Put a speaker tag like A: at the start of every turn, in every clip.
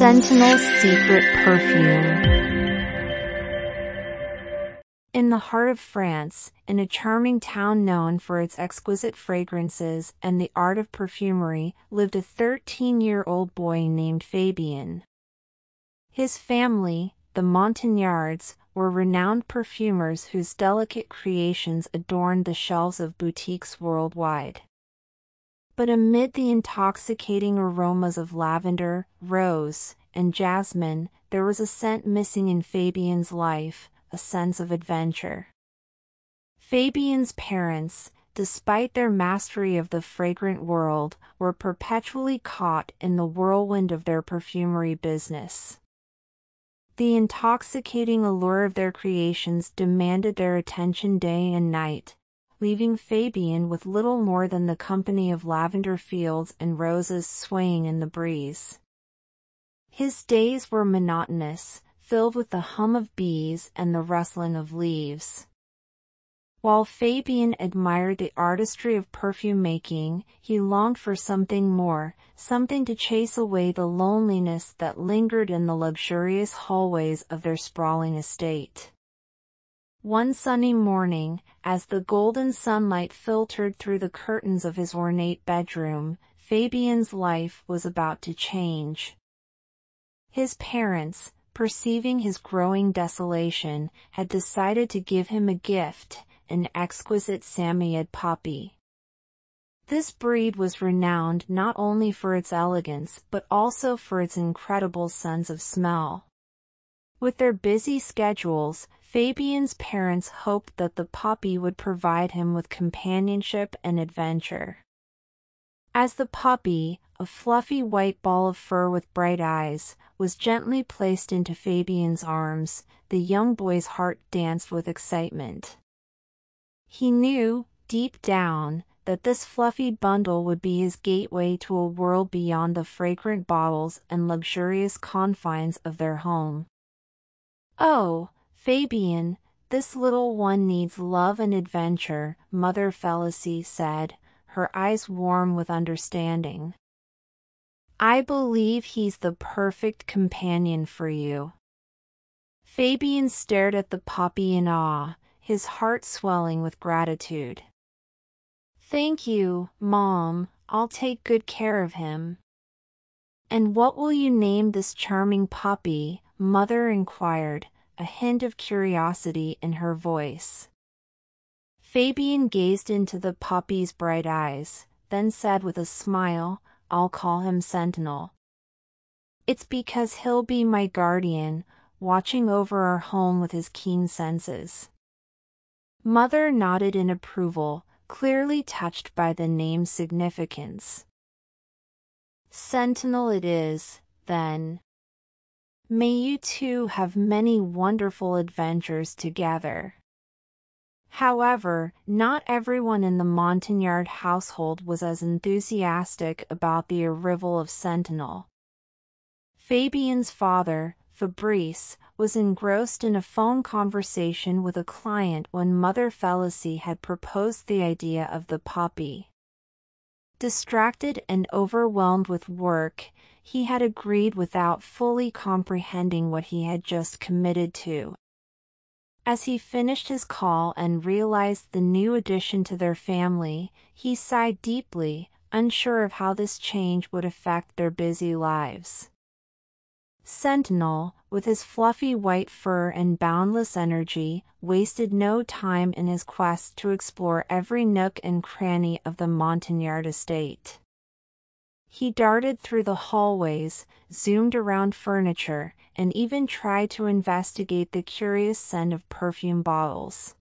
A: Sentinel's secret perfume. In the heart of France, in a charming town known for its exquisite fragrances and the art of perfumery, lived a 13-year-old boy named Fabien. His family, the Montagnards, were renowned perfumers whose delicate creations adorned the shelves of boutiques worldwide. But amid the intoxicating aromas of lavender, rose, and jasmine, there was a scent missing in Fabien's life, a sense of adventure. Fabien's parents, despite their mastery of the fragrant world, were perpetually caught in the whirlwind of their perfumery business. The intoxicating allure of their creations demanded their attention day and night, leaving Fabien with little more than the company of lavender fields and roses swaying in the breeze. His days were monotonous, filled with the hum of bees and the rustling of leaves. While Fabien admired the artistry of perfume making, he longed for something more, something to chase away the loneliness that lingered in the luxurious hallways of their sprawling estate. One sunny morning, as the golden sunlight filtered through the curtains of his ornate bedroom, Fabien's life was about to change. His parents, perceiving his growing desolation, had decided to give him a gift, an exquisite Samoyed poppy. This breed was renowned not only for its elegance but also for its incredible sense of smell. With their busy schedules, Fabien's parents hoped that the poppy would provide him with companionship and adventure. As the poppy, a fluffy white ball of fur with bright eyes, was gently placed into Fabien's arms, the young boy's heart danced with excitement. He knew, deep down, that this fluffy bundle would be his gateway to a world beyond the fragrant bottles and luxurious confines of their home. "Oh, Fabien, this little one needs love and adventure," Mother Félicie said, her eyes warm with understanding. "I believe he's the perfect companion for you." Fabien stared at the poppy in awe, his heart swelling with gratitude. "Thank you, Mom, I'll take good care of him." "And what will you name this charming puppy?" Mother inquired, a hint of curiosity in her voice. Fabien gazed into the puppy's bright eyes, then said with a smile, "I'll call him Sentinel. It's because he'll be my guardian, watching over our home with his keen senses." Mother nodded in approval, clearly touched by the name's significance. "Sentinel it is, then. May you two have many wonderful adventures together." However, not everyone in the Montagnard household was as enthusiastic about the arrival of Sentinel. Fabien's father, Fabrice, was engrossed in a phone conversation with a client when Mother Félicie had proposed the idea of the poppy. Distracted and overwhelmed with work, he had agreed without fully comprehending what he had just committed to. As he finished his call and realized the new addition to their family, he sighed deeply, unsure of how this change would affect their busy lives. Sentinel, with his fluffy white fur and boundless energy, wasted no time in his quest to explore every nook and cranny of the Montagnard estate. He darted through the hallways, zoomed around furniture, and even tried to investigate the curious scent of perfume bottles.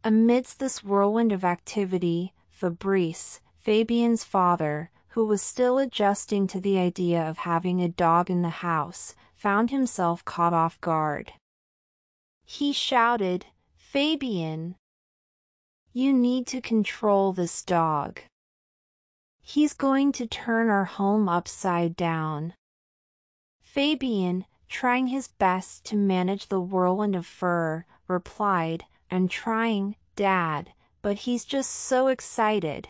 A: Amidst this whirlwind of activity, Fabrice, Fabien's father, who was still adjusting to the idea of having a dog in the house, found himself caught off guard. He shouted, "Fabien! You need to control this dog. He's going to turn our home upside down." Fabien, trying his best to manage the whirlwind of fur, replied, "I'm trying, Dad, but he's just so excited."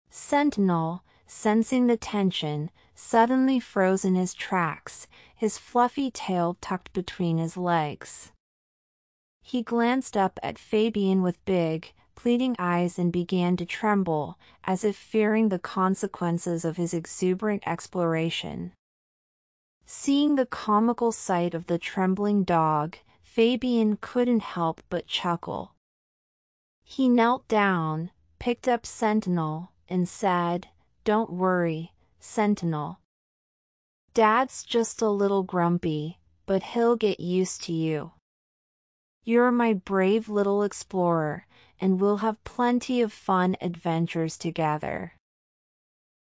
A: Sentinel, sensing the tension, suddenly froze in his tracks, his fluffy tail tucked between his legs. He glanced up at Fabian with big, pleading eyes and began to tremble, as if fearing the consequences of his exuberant exploration. Seeing the comical sight of the trembling dog, Fabian couldn't help but chuckle. He knelt down, picked up Sentinel, and said, "Don't worry, Sentinel. Dad's just a little grumpy, but he'll get used to you. You're my brave little explorer, and we'll have plenty of fun adventures together."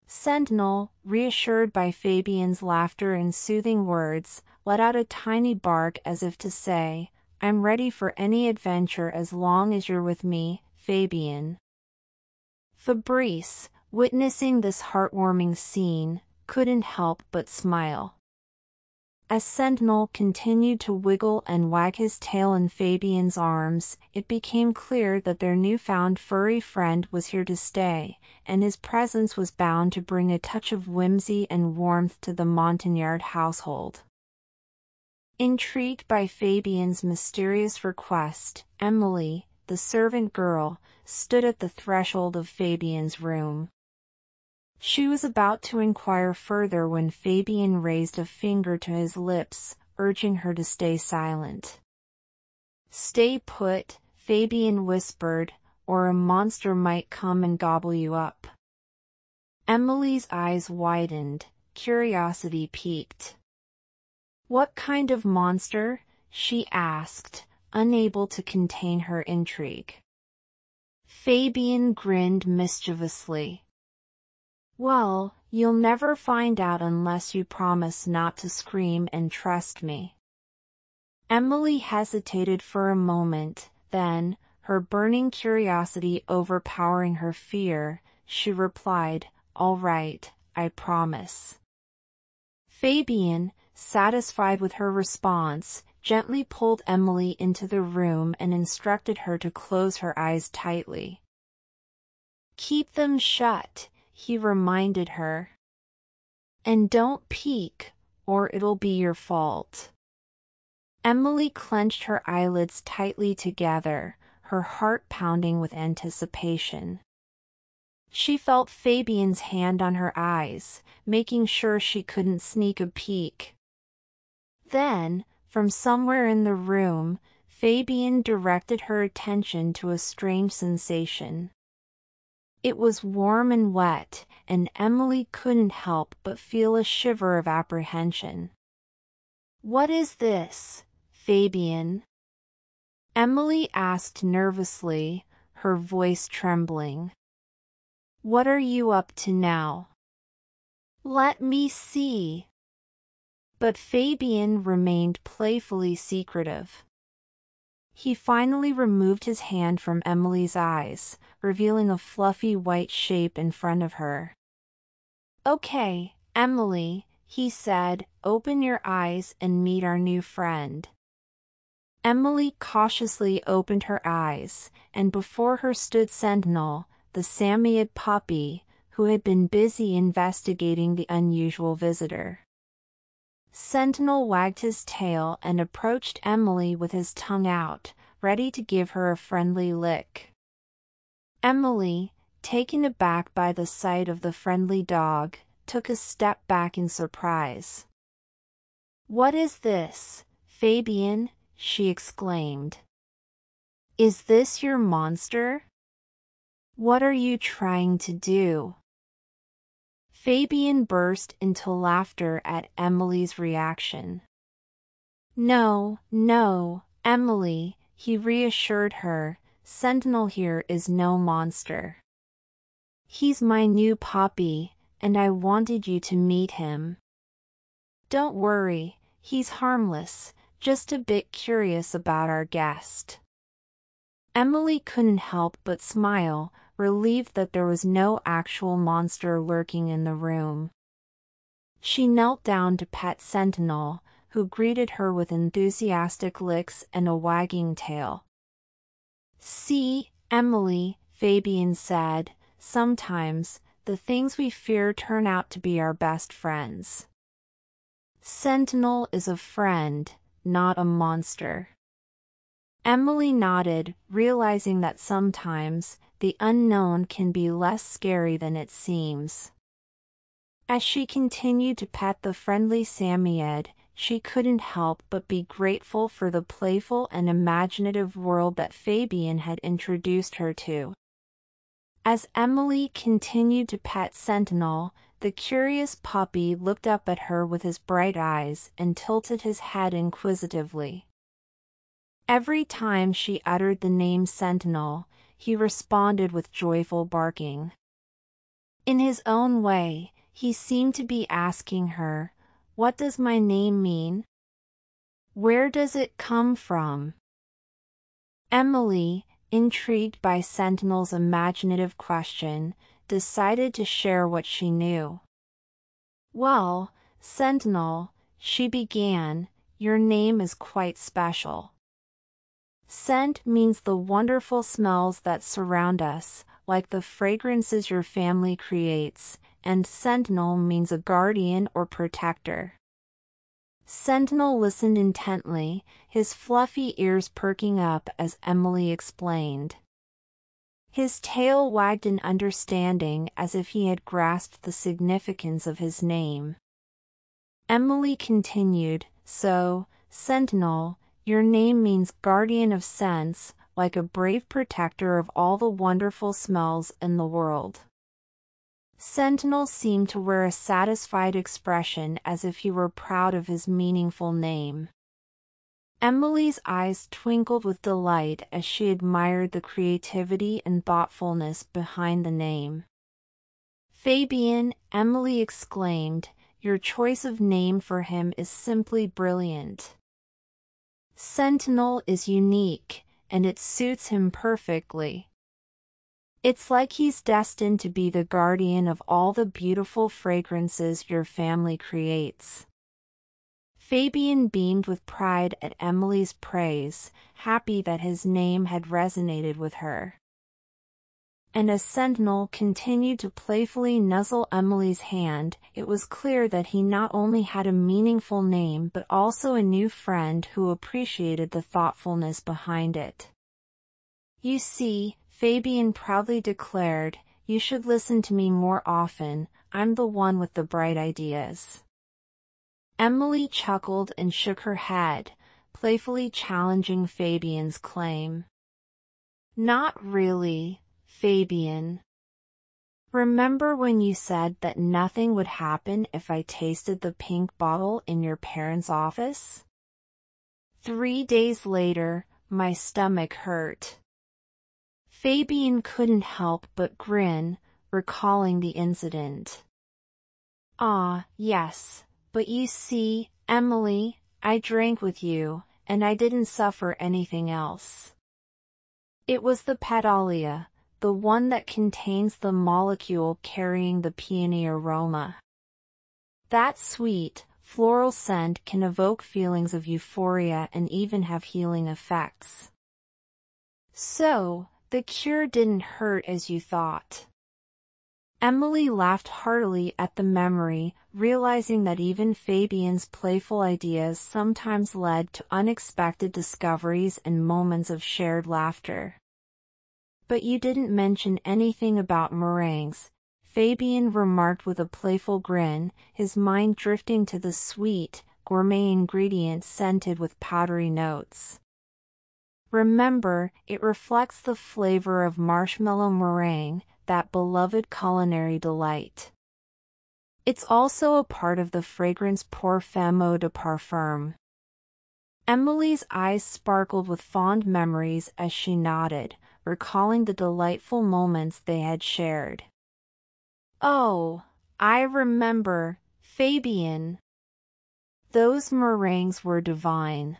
A: Sentinel, reassured by Fabian's laughter and soothing words, let out a tiny bark as if to say, "I'm ready for any adventure as long as you're with me, Fabian." Fabrice, witnessing this heartwarming scene, couldn't help but smile. As Sentinel continued to wiggle and wag his tail in Fabian's arms, it became clear that their newfound furry friend was here to stay, and his presence was bound to bring a touch of whimsy and warmth to the Montagnard household. Intrigued by Fabian's mysterious request, Emily, the servant girl, stood at the threshold of Fabian's room. She was about to inquire further when Fabian raised a finger to his lips, urging her to stay silent. "Stay put," Fabian whispered, "or a monster might come and gobble you up." Emily's eyes widened, curiosity piqued. "What kind of monster?" she asked, unable to contain her intrigue. Fabian grinned mischievously. "Well, you'll never find out unless you promise not to scream and trust me." Emily hesitated for a moment, then, her burning curiosity overpowering her fear, she replied, "All right, I promise." Fabian, satisfied with her response, gently pulled Emily into the room and instructed her to close her eyes tightly. "Keep them shut," he reminded her. "And don't peek, or it'll be your fault." Emily clenched her eyelids tightly together, her heart pounding with anticipation. She felt Fabian's hand on her eyes, making sure she couldn't sneak a peek. Then, from somewhere in the room, Fabian directed her attention to a strange sensation. It was warm and wet, and Emily couldn't help but feel a shiver of apprehension. "What is this, Fabian?" Emily asked nervously, her voice trembling. "What are you up to now?" "Let me see." But Fabian remained playfully secretive. He finally removed his hand from Emily's eyes, revealing a fluffy white shape in front of her. "Okay, Emily," he said, "open your eyes and meet our new friend." Emily cautiously opened her eyes, and before her stood Sentinel, the Samoyed puppy, who had been busy investigating the unusual visitor. Sentinel wagged his tail and approached Emily with his tongue out, ready to give her a friendly lick. Emily, taken aback by the sight of the friendly dog, took a step back in surprise. "What is this, Fabian?" she exclaimed. "Is this your monster? What are you trying to do?" Fabian burst into laughter at Emily's reaction. "No, no, Emily," he reassured her, "Sentinel here is no monster. He's my new puppy, and I wanted you to meet him. Don't worry, he's harmless, just a bit curious about our guest." Emily couldn't help but smile, relieved that there was no actual monster lurking in the room. She knelt down to pet Sentinel, who greeted her with enthusiastic licks and a wagging tail. "See, Emily," Fabian said, "sometimes, the things we fear turn out to be our best friends. Sentinel is a friend, not a monster. Emily nodded, realizing that sometimes the unknown can be less scary than it seems. As she continued to pet the friendly Psammead, she couldn't help but be grateful for the playful and imaginative world that Fabian had introduced her to. As Emily continued to pet Sentinel, the curious puppy looked up at her with his bright eyes and tilted his head inquisitively. Every time she uttered the name Sentinel, he responded with joyful barking. In his own way, he seemed to be asking her, "What does my name mean? Where does it come from?" Emily, intrigued by Sentinel's imaginative question, decided to share what she knew. "Well, Sentinel," she began, "your name is quite special. Scent means the wonderful smells that surround us, like the fragrances your family creates, and Sentinel means a guardian or protector." Sentinel listened intently, his fluffy ears perking up as Emily explained. His tail wagged in understanding as if he had grasped the significance of his name. Emily continued, "So, Sentinel, your name means guardian of scents, like a brave protector of all the wonderful smells in the world." Sentinel seemed to wear a satisfied expression as if he were proud of his meaningful name. Emily's eyes twinkled with delight as she admired the creativity and thoughtfulness behind the name. "Fabian," Emily exclaimed, "your choice of name for him is simply brilliant. Sentinel is unique, and it suits him perfectly. It's like he's destined to be the guardian of all the beautiful fragrances your family creates." Fabian beamed with pride at Emily's praise, happy that his name had resonated with her. And as Sentinel continued to playfully nuzzle Emily's hand, it was clear that he not only had a meaningful name but also a new friend who appreciated the thoughtfulness behind it. "You see," Fabian proudly declared, "you should listen to me more often. I'm the one with the bright ideas." Emily chuckled and shook her head, playfully challenging Fabian's claim. "Not really, Fabian. Remember when you said that nothing would happen if I tasted the pink bottle in your parents' office? 3 days later, my stomach hurt." Fabian couldn't help but grin, recalling the incident. "Ah, yes, but you see, Emily, I drank with you, and I didn't suffer anything else. It was the Petalia, the one that contains the molecule carrying the peony aroma. That sweet, floral scent can evoke feelings of euphoria and even have healing effects. So, the cure didn't hurt as you thought." Emily laughed heartily at the memory, realizing that even Fabian's playful ideas sometimes led to unexpected discoveries and moments of shared laughter. "But you didn't mention anything about meringues," Fabian remarked with a playful grin, his mind drifting to the sweet, gourmet ingredient scented with powdery notes. "Remember, it reflects the flavor of marshmallow meringue, that beloved culinary delight. It's also a part of the fragrance Parfum Eau de Parfum." Emily's eyes sparkled with fond memories as she nodded, recalling the delightful moments they had shared. "Oh, I remember, Fabian. Those meringues were divine.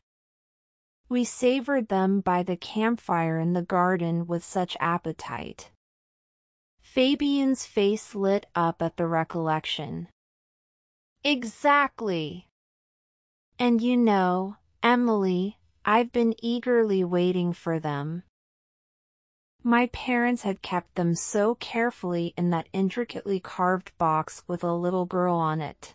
A: We savored them by the campfire in the garden with such appetite." Fabian's face lit up at the recollection. "Exactly. And you know, Emily, I've been eagerly waiting for them. My parents had kept them so carefully in that intricately carved box with a little girl on it.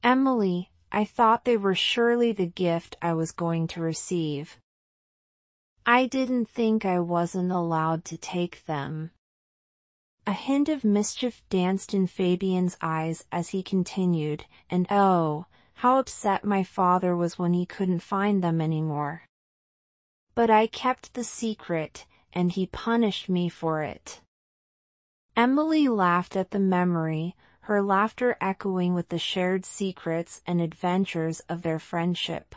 A: Emily, I thought they were surely the gift I was going to receive. I didn't think I wasn't allowed to take them. A hint of mischief danced in Fabian's eyes as he continued, and oh, how upset my father was when he couldn't find them anymore. But I kept the secret, and he punished me for it. Emily laughed at the memory, her laughter echoing with the shared secrets and adventures of their friendship.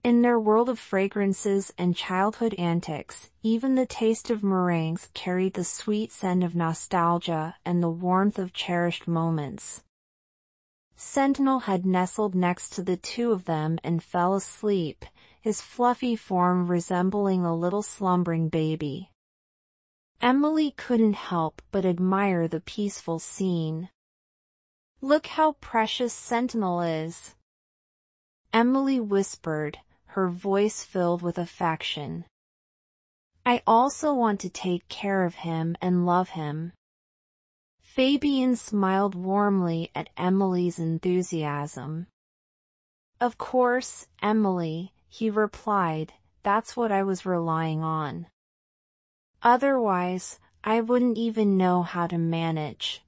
A: In their world of fragrances and childhood antics, even the taste of meringues carried the sweet scent of nostalgia and the warmth of cherished moments. Sentinel had nestled next to the two of them and fell asleep, his fluffy form resembling a little slumbering baby. Emily couldn't help but admire the peaceful scene. "Look how precious Sentinel is," Emily whispered, her voice filled with affection. "I also want to take care of him and love him." Fabian smiled warmly at Emily's enthusiasm. "Of course, Emily," he replied, "that's what I was relying on. Otherwise, I wouldn't even know how to manage."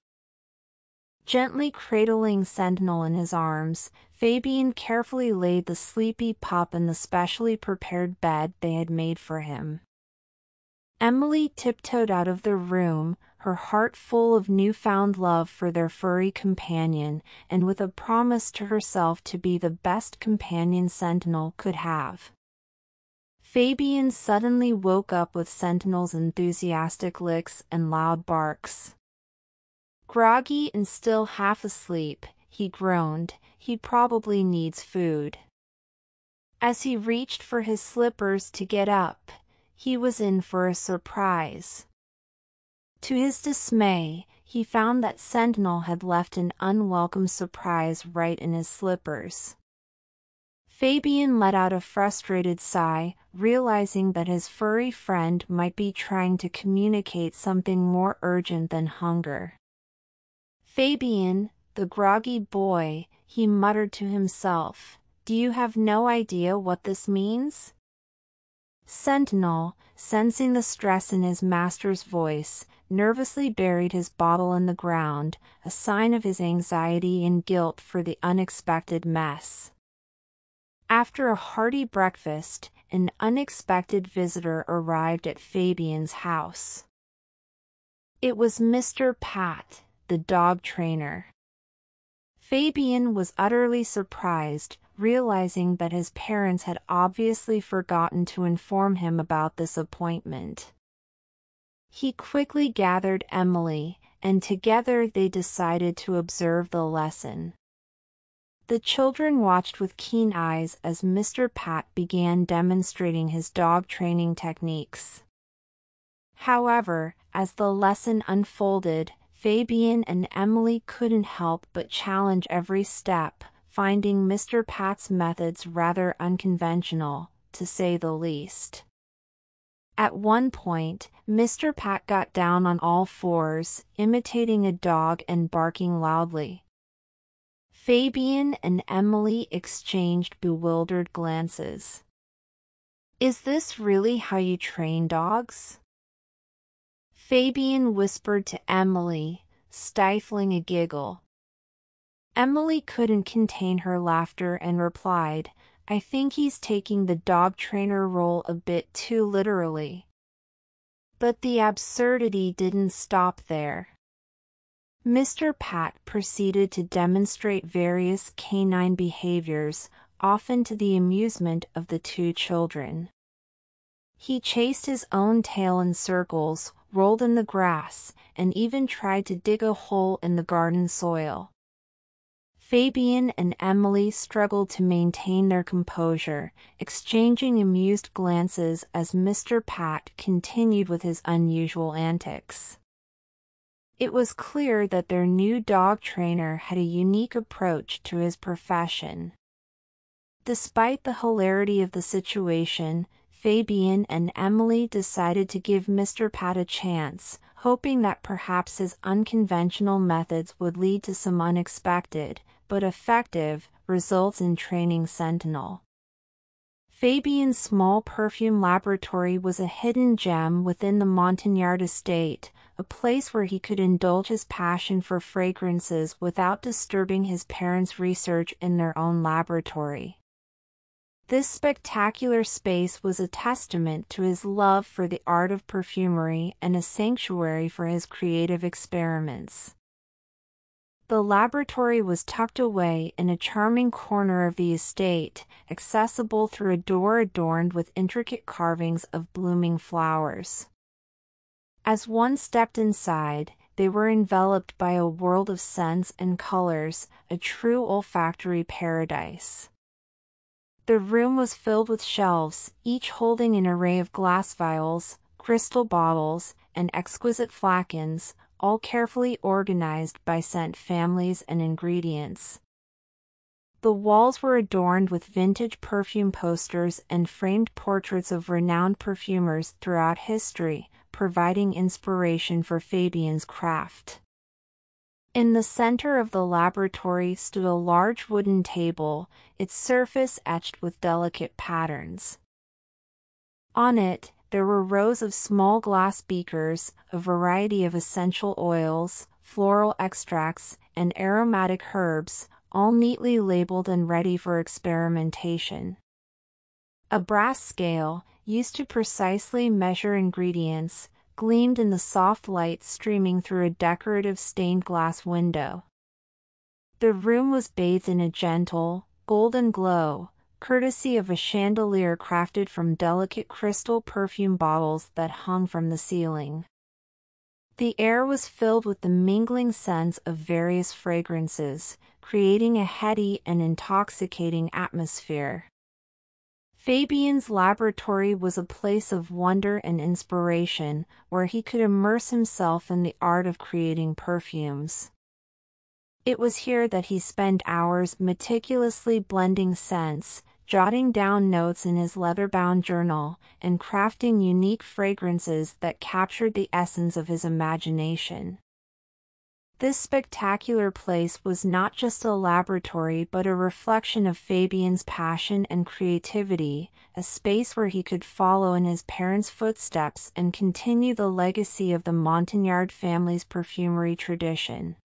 A: Gently cradling Sentinel in his arms, Fabian carefully laid the sleepy pup in the specially prepared bed they had made for him. Emily tiptoed out of the room, her heart full of newfound love for their furry companion, and with a promise to herself to be the best companion Sentinel could have. Fabian suddenly woke up with Sentinel's enthusiastic licks and loud barks. Groggy and still half asleep, he groaned, "He probably needs food." As he reached for his slippers to get up, he was in for a surprise. To his dismay, he found that Sentinel had left an unwelcome surprise right in his slippers. Fabian let out a frustrated sigh, realizing that his furry friend might be trying to communicate something more urgent than hunger. "Fabian, the groggy boy," he muttered to himself, "do you have no idea what this means?" Sentinel, sensing the stress in his master's voice, nervously buried his bottle in the ground, a sign of his anxiety and guilt for the unexpected mess. After a hearty breakfast, an unexpected visitor arrived at Fabian's house. It was Mr. Pat, the dog trainer. Fabian was utterly surprised, realizing that his parents had obviously forgotten to inform him about this appointment. He quickly gathered Emily, and together they decided to observe the lesson. The children watched with keen eyes as Mr. Pat began demonstrating his dog training techniques. However, as the lesson unfolded, Fabian and Emily couldn't help but challenge every step, finding Mr. Pat's methods rather unconventional, to say the least. At one point, Mr. Pat got down on all fours, imitating a dog and barking loudly. Fabian and Emily exchanged bewildered glances. "Is this really how you train dogs?" Fabian whispered to Emily, stifling a giggle. Emily couldn't contain her laughter and replied, "I think he's taking the dog trainer role a bit too literally." But the absurdity didn't stop there. Mr. Pat proceeded to demonstrate various canine behaviors, often to the amusement of the two children. He chased his own tail in circles, rolled in the grass, and even tried to dig a hole in the garden soil. Fabian and Emily struggled to maintain their composure, exchanging amused glances as Mr. Pat continued with his unusual antics. It was clear that their new dog trainer had a unique approach to his profession. Despite the hilarity of the situation, Fabian and Emily decided to give Mr. Pat a chance, hoping that perhaps his unconventional methods would lead to some unexpected, but effective, results in training Sentinel. Fabian's small perfume laboratory was a hidden gem within the Montagnard estate, a place where he could indulge his passion for fragrances without disturbing his parents' research in their own laboratory. This spectacular space was a testament to his love for the art of perfumery and a sanctuary for his creative experiments. The laboratory was tucked away in a charming corner of the estate, accessible through a door adorned with intricate carvings of blooming flowers. As one stepped inside, they were enveloped by a world of scents and colors, a true olfactory paradise. The room was filled with shelves, each holding an array of glass vials, crystal bottles, and exquisite flacons, all carefully organized by scent families and ingredients. The walls were adorned with vintage perfume posters and framed portraits of renowned perfumers throughout history, providing inspiration for Fabian's craft. In the center of the laboratory stood a large wooden table, its surface etched with delicate patterns. On it, there were rows of small glass beakers, a variety of essential oils, floral extracts, and aromatic herbs, all neatly labeled and ready for experimentation. A brass scale, used to precisely measure ingredients, gleamed in the soft light streaming through a decorative stained glass window. The room was bathed in a gentle, golden glow, courtesy of a chandelier crafted from delicate crystal perfume bottles that hung from the ceiling. The air was filled with the mingling scents of various fragrances, creating a heady and intoxicating atmosphere. Fabian's laboratory was a place of wonder and inspiration, where he could immerse himself in the art of creating perfumes. It was here that he spent hours meticulously blending scents, jotting down notes in his leather-bound journal, and crafting unique fragrances that captured the essence of his imagination. This spectacular place was not just a laboratory but a reflection of Fabian's passion and creativity, a space where he could follow in his parents' footsteps and continue the legacy of the Montagnard family's perfumery tradition.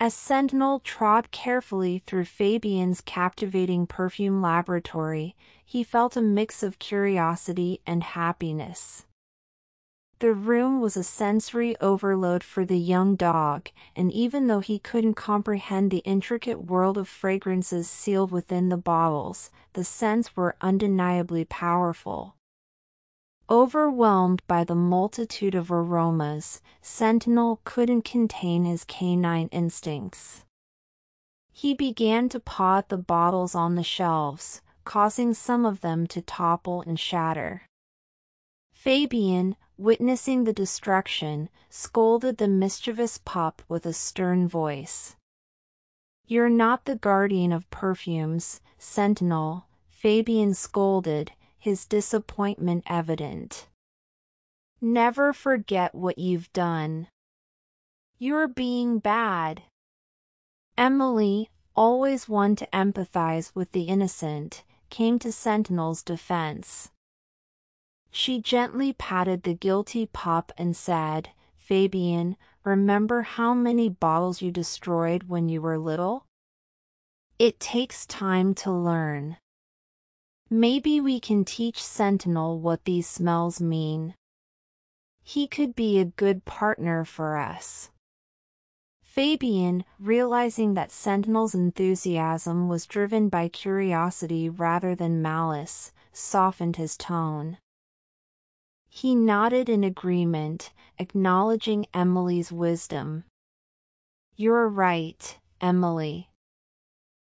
A: As Sentinel trod carefully through Fabian's captivating perfume laboratory, he felt a mix of curiosity and happiness. The room was a sensory overload for the young dog, and even though he couldn't comprehend the intricate world of fragrances sealed within the bottles, the scents were undeniably powerful. Overwhelmed by the multitude of aromas, Sentinel couldn't contain his canine instincts. He began to paw at the bottles on the shelves, causing some of them to topple and shatter. Fabian, witnessing the destruction, scolded the mischievous pup with a stern voice. "You're not the guardian of perfumes, Sentinel," Fabian scolded, his disappointment evident. "Never forget what you've done. You're being bad." Emily, always one to empathize with the innocent, came to Sentinel's defense. She gently patted the guilty pup and said, "Fabian, remember how many bottles you destroyed when you were little? It takes time to learn. Maybe we can teach Sentinel what these smells mean. He could be a good partner for us." Fabian, realizing that Sentinel's enthusiasm was driven by curiosity rather than malice, softened his tone. He nodded in agreement, acknowledging Emily's wisdom. "You're right, Emily.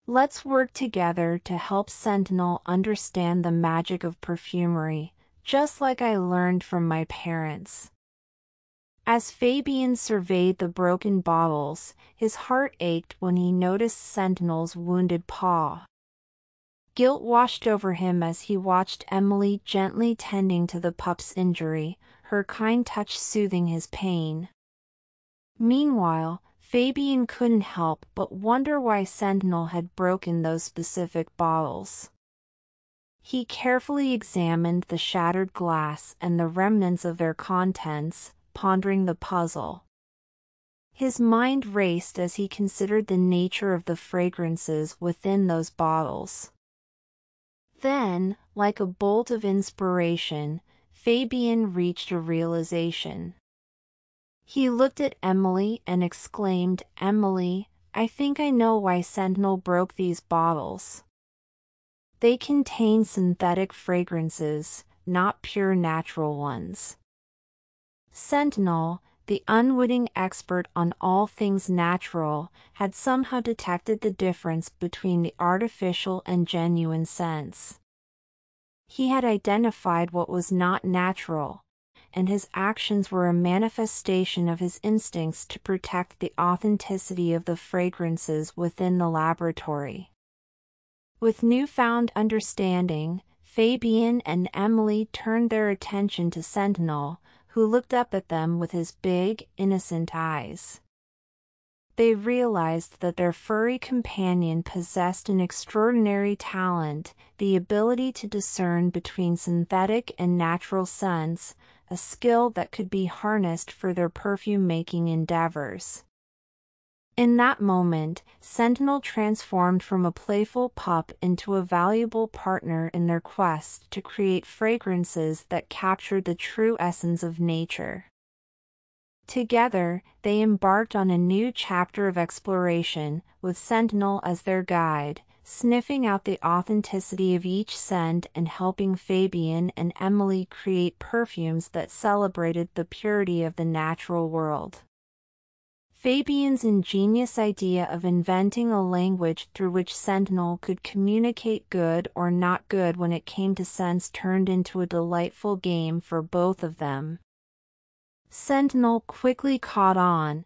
A: Let's work together to help Sentinel understand the magic of perfumery, just like I learned from my parents." As Fabian surveyed the broken bottles, his heart ached when he noticed Sentinel's wounded paw. Guilt washed over him as he watched Emily gently tending to the pup's injury, her kind touch soothing his pain. Meanwhile, Fabian couldn't help but wonder why Sentinel had broken those specific bottles. He carefully examined the shattered glass and the remnants of their contents, pondering the puzzle. His mind raced as he considered the nature of the fragrances within those bottles. Then, like a bolt of inspiration, Fabian reached a realization. He looked at Emily and exclaimed, "Emily, I think I know why Sentinel broke these bottles. They contain synthetic fragrances, not pure natural ones." Sentinel, the unwitting expert on all things natural, had somehow detected the difference between the artificial and genuine scents. He had identified what was not natural, and his actions were a manifestation of his instincts to protect the authenticity of the fragrances within the laboratory. With newfound understanding, Fabian and Emily turned their attention to Sentinel, who looked up at them with his big, innocent eyes. They realized that their furry companion possessed an extraordinary talent, the ability to discern between synthetic and natural scents, a skill that could be harnessed for their perfume-making endeavors. In that moment, Sentinel transformed from a playful pup into a valuable partner in their quest to create fragrances that captured the true essence of nature. Together, they embarked on a new chapter of exploration, with Sentinel as their guide, sniffing out the authenticity of each scent and helping Fabian and Emily create perfumes that celebrated the purity of the natural world. Fabian's ingenious idea of inventing a language through which Sentinel could communicate good or not good when it came to scents turned into a delightful game for both of them. Sentinel quickly caught on,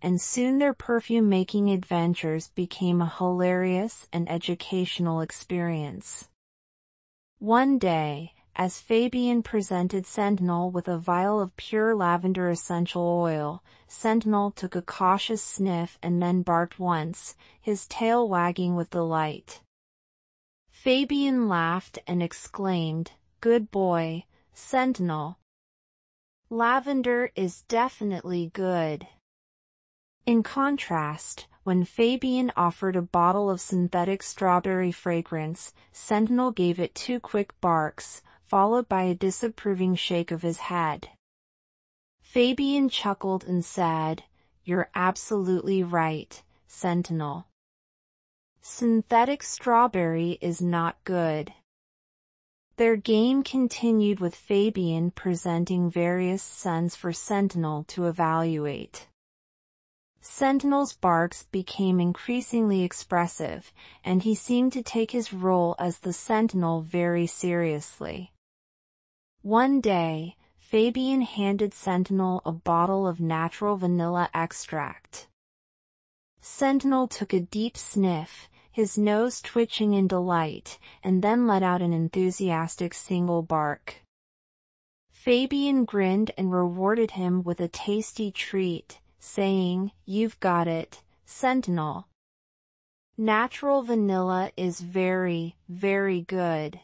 A: and soon their perfume-making adventures became a hilarious and educational experience. One day, as Fabian presented Sentinel with a vial of pure lavender essential oil, Sentinel took a cautious sniff and then barked once, his tail wagging with delight. Fabian laughed and exclaimed, "Good boy, Sentinel. Lavender is definitely good." In contrast, when Fabian offered a bottle of synthetic strawberry fragrance, Sentinel gave it 2 quick barks, followed by a disapproving shake of his head. Fabian chuckled and said, "You're absolutely right, Sentinel. Synthetic strawberry is not good." Their game continued with Fabian presenting various scents for Sentinel to evaluate. Sentinel's barks became increasingly expressive, and he seemed to take his role as the Sentinel very seriously. One day, Fabian handed Sentinel a bottle of natural vanilla extract. Sentinel took a deep sniff, his nose twitching in delight, and then let out an enthusiastic single bark. Fabian grinned and rewarded him with a tasty treat, saying, "You've got it, Sentinel. Natural vanilla is very, very good."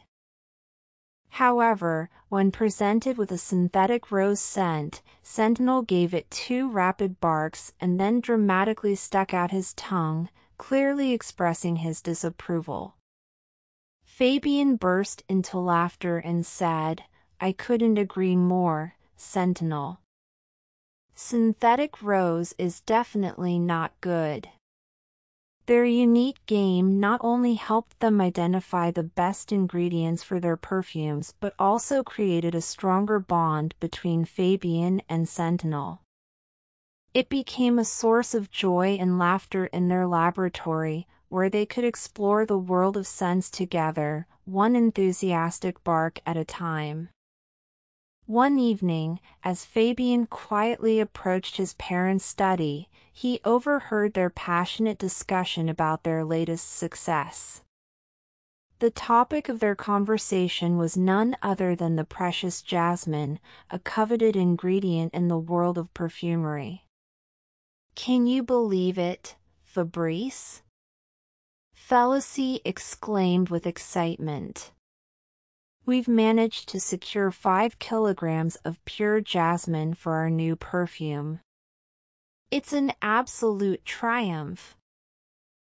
A: However, when presented with a synthetic rose scent, Sentinel gave it 2 rapid barks and then dramatically stuck out his tongue, clearly expressing his disapproval. Fabian burst into laughter and said, "I couldn't agree more, Sentinel. Synthetic rose is definitely not good." Their unique game not only helped them identify the best ingredients for their perfumes but also created a stronger bond between Fabian and Sentinel. It became a source of joy and laughter in their laboratory, where they could explore the world of scents together, one enthusiastic bark at a time. One evening, as Fabian quietly approached his parents' study, he overheard their passionate discussion about their latest success. The topic of their conversation was none other than the precious jasmine, a coveted ingredient in the world of perfumery. "Can you believe it, Fabrice?" Félicie exclaimed with excitement. "We've managed to secure 5 kilograms of pure jasmine for our new perfume. It's an absolute triumph."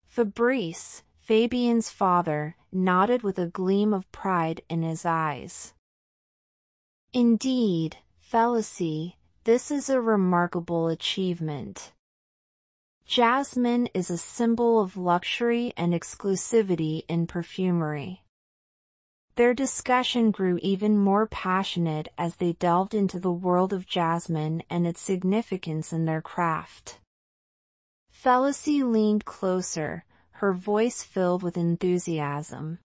A: Fabrice, Fabien's father, nodded with a gleam of pride in his eyes. "Indeed, Félicie, this is a remarkable achievement. Jasmine is a symbol of luxury and exclusivity in perfumery." Their discussion grew even more passionate as they delved into the world of jasmine and its significance in their craft. Félicie leaned closer, her voice filled with enthusiasm.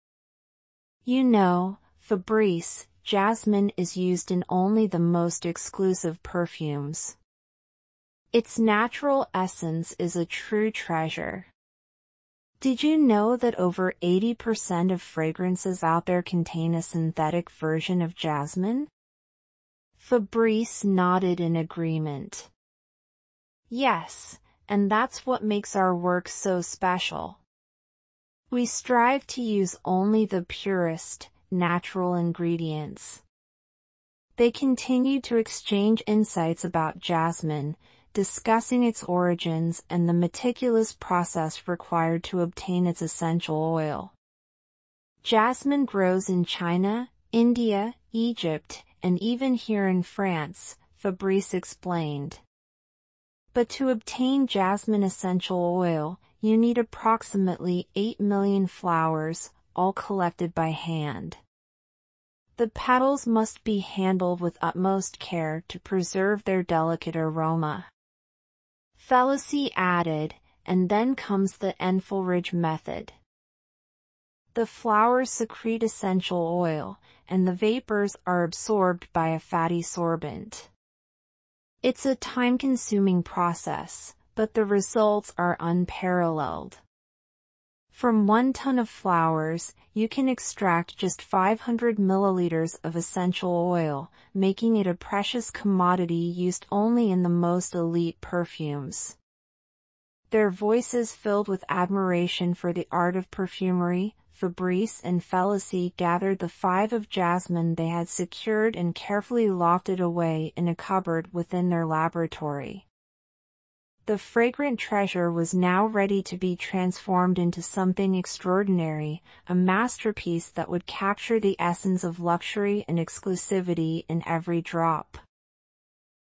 A: "You know, Fabrice, jasmine is used in only the most exclusive perfumes. Its natural essence is a true treasure. Did you know that over 80% of fragrances out there contain a synthetic version of jasmine?" Fabrice nodded in agreement. "Yes, and that's what makes our work so special. We strive to use only the purest, natural ingredients." They continued to exchange insights about jasmine, discussing its origins and the meticulous process required to obtain its essential oil. "Jasmine grows in China, India, Egypt, and even here in France," Fabrice explained. "But to obtain jasmine essential oil, you need approximately 8 million flowers, all collected by hand. The petals must be handled with utmost care to preserve their delicate aroma." Félicie added, "And then comes the enfleurage method. The flowers secrete essential oil, and the vapors are absorbed by a fatty sorbent. It's a time-consuming process, but the results are unparalleled. From 1 ton of flowers, you can extract just 500 milliliters of essential oil, making it a precious commodity used only in the most elite perfumes." Their voices filled with admiration for the art of perfumery. Fabrice and Félicie gathered the 5 of jasmine they had secured and carefully locked it away in a cupboard within their laboratory. The fragrant treasure was now ready to be transformed into something extraordinary, a masterpiece that would capture the essence of luxury and exclusivity in every drop.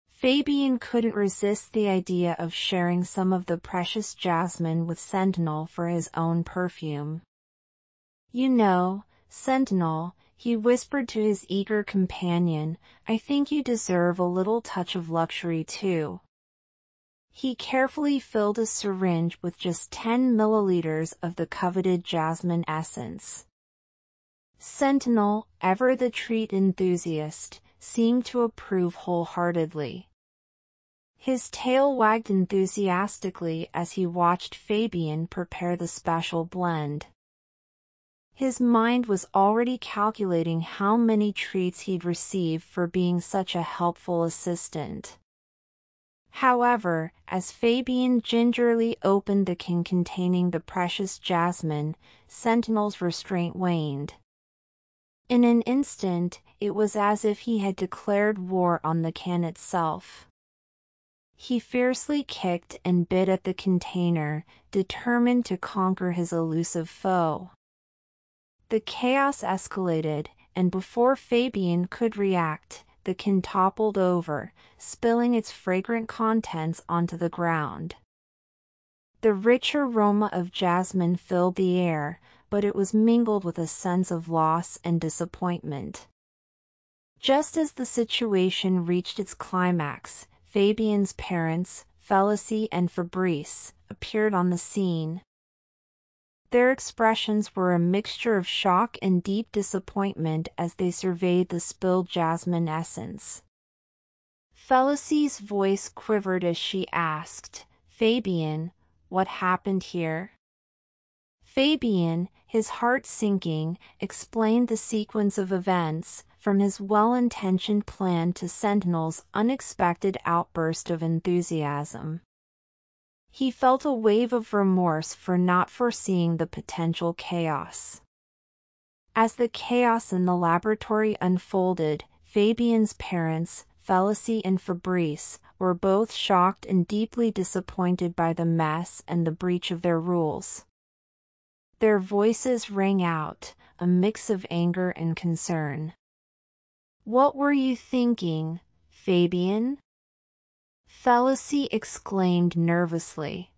A: Fabien couldn't resist the idea of sharing some of the precious jasmine with Sentinel for his own perfume. "You know, Sentinel," he whispered to his eager companion, "I think you deserve a little touch of luxury too." He carefully filled a syringe with just 10 milliliters of the coveted jasmine essence. Sentinel, ever the treat enthusiast, seemed to approve wholeheartedly. His tail wagged enthusiastically as he watched Fabien prepare the special blend. His mind was already calculating how many treats he'd receive for being such a helpful assistant. However, as Fabien gingerly opened the can containing the precious jasmine, Sentinel's restraint waned. In an instant, it was as if he had declared war on the can itself. He fiercely kicked and bit at the container, determined to conquer his elusive foe. The chaos escalated, and before Fabien could react, the can toppled over, spilling its fragrant contents onto the ground. The rich aroma of jasmine filled the air, but it was mingled with a sense of loss and disappointment. Just as the situation reached its climax, Fabien's parents, Félicie and Fabrice, appeared on the scene. Their expressions were a mixture of shock and deep disappointment as they surveyed the spilled jasmine essence. Félicie's voice quivered as she asked, "Fabien, what happened here?" Fabian, his heart sinking, explained the sequence of events, from his well-intentioned plan to Sentinel's unexpected outburst of enthusiasm. He felt a wave of remorse for not foreseeing the potential chaos. As the chaos in the laboratory unfolded, Fabian's parents, Felicie and Fabrice, were both shocked and deeply disappointed by the mess and the breach of their rules. Their voices rang out, a mix of anger and concern. "What were you thinking, Fabian?" Felicie exclaimed nervously.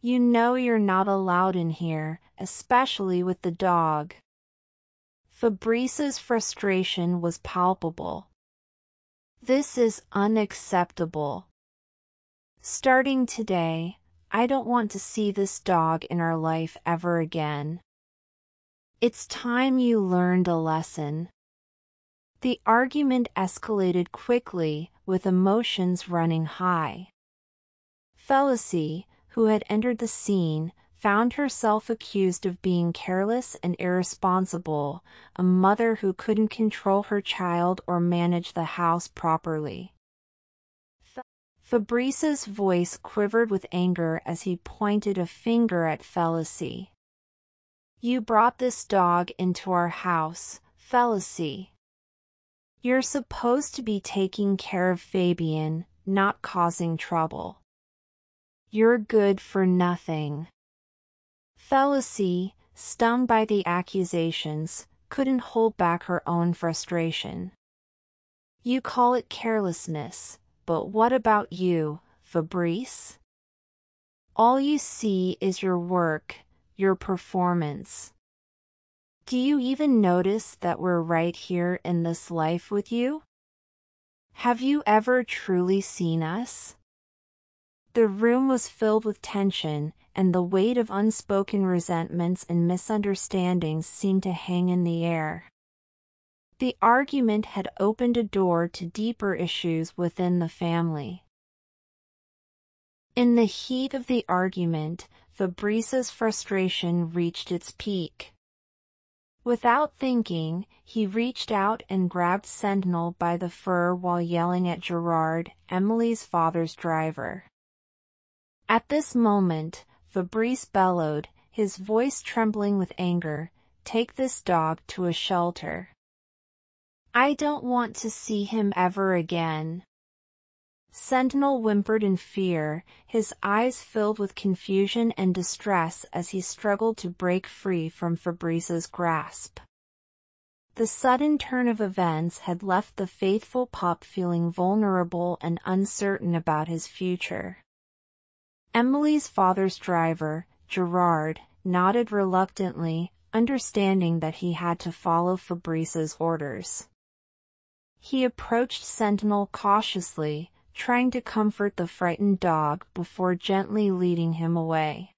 A: "You know you're not allowed in here, especially with the dog." Fabrice's frustration was palpable. "This is unacceptable. Starting today, I don't want to see this dog in our life ever again. It's time you learned a lesson." The argument escalated quickly, with emotions running high. Felicie, who had entered the scene, found herself accused of being careless and irresponsible, a mother who couldn't control her child or manage the house properly. Fabrice's voice quivered with anger as he pointed a finger at Felicie. "You brought this dog into our house, Felicie. You're supposed to be taking care of Fabian, not causing trouble. You're good for nothing." Felicie, stung by the accusations, couldn't hold back her own frustration. "You call it carelessness, but what about you, Fabrice? All you see is your work, your performance. Do you even notice that we're right here in this life with you? Have you ever truly seen us?" The room was filled with tension, and the weight of unspoken resentments and misunderstandings seemed to hang in the air. The argument had opened a door to deeper issues within the family. In the heat of the argument, Fabrice's frustration reached its peak. Without thinking, he reached out and grabbed Sentinel by the fur while yelling at Gerard, Emily's father's driver. At this moment, Fabrice bellowed, his voice trembling with anger, "Take this dog to a shelter. I don't want to see him ever again." Sentinel whimpered in fear, his eyes filled with confusion and distress as he struggled to break free from Fabrice's grasp. The sudden turn of events had left the faithful pup feeling vulnerable and uncertain about his future. Emily's father's driver, Gerard, nodded reluctantly, understanding that he had to follow Fabrice's orders. He approached Sentinel cautiously, trying to comfort the frightened dog before gently leading him away.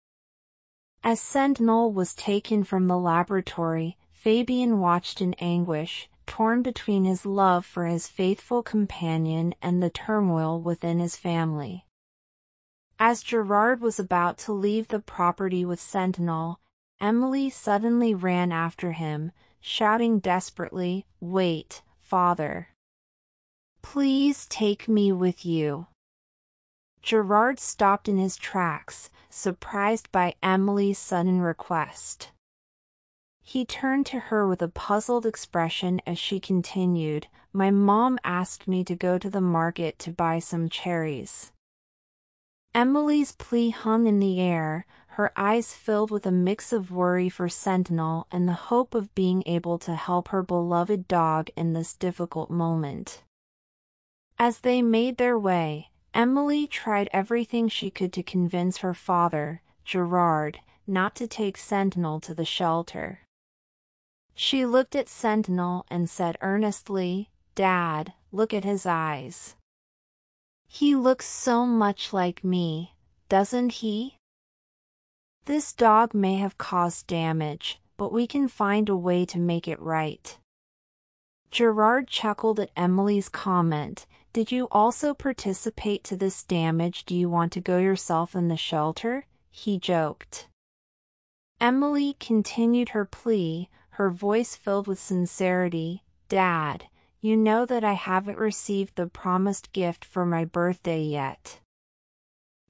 A: As Sentinel was taken from the laboratory, Fabian watched in anguish, torn between his love for his faithful companion and the turmoil within his family. As Gerard was about to leave the property with Sentinel, Emily suddenly ran after him, shouting desperately, "Wait, father. Please take me with you." Gerard stopped in his tracks, surprised by Emily's sudden request. He turned to her with a puzzled expression as she continued, "My mom asked me to go to the market to buy some cherries." Emily's plea hung in the air, her eyes filled with a mix of worry for Sentinel and the hope of being able to help her beloved dog in this difficult moment. As they made their way, Emily tried everything she could to convince her father, Gerard, not to take Sentinel to the shelter. She looked at Sentinel and said earnestly, "Dad, look at his eyes. He looks so much like me, doesn't he? This dog may have caused damage, but we can find a way to make it right." Gerard chuckled at Emily's comment, "Did you also participate to this damage? Do you want to go yourself in the shelter?" he joked. Emily continued her plea, her voice filled with sincerity. "Dad, you know that I haven't received the promised gift for my birthday yet."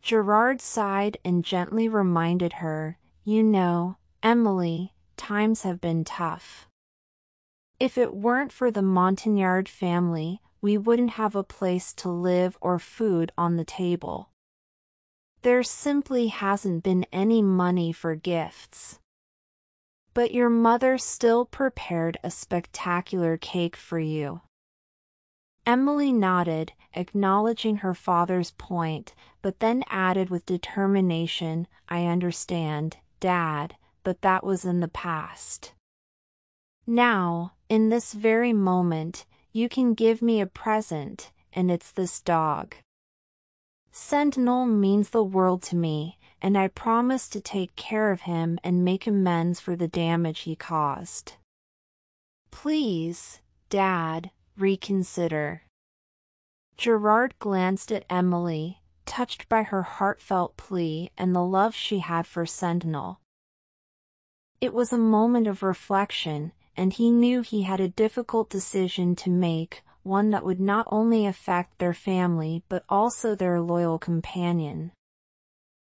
A: Gerard sighed and gently reminded her, "You know, Emily, times have been tough. If it weren't for the Montagnard family, we wouldn't have a place to live or food on the table. There simply hasn't been any money for gifts. But your mother still prepared a spectacular cake for you." Emily nodded, acknowledging her father's point, but then added with determination, "I understand, Dad, but that was in the past. Now, in this very moment, you can give me a present, and it's this dog. Sentinel means the world to me, and I promise to take care of him and make amends for the damage he caused. Please, Dad, reconsider." Gerard glanced at Emily, touched by her heartfelt plea and the love she had for Sentinel. It was a moment of reflection, and he knew he had a difficult decision to make, one that would not only affect their family but also their loyal companion.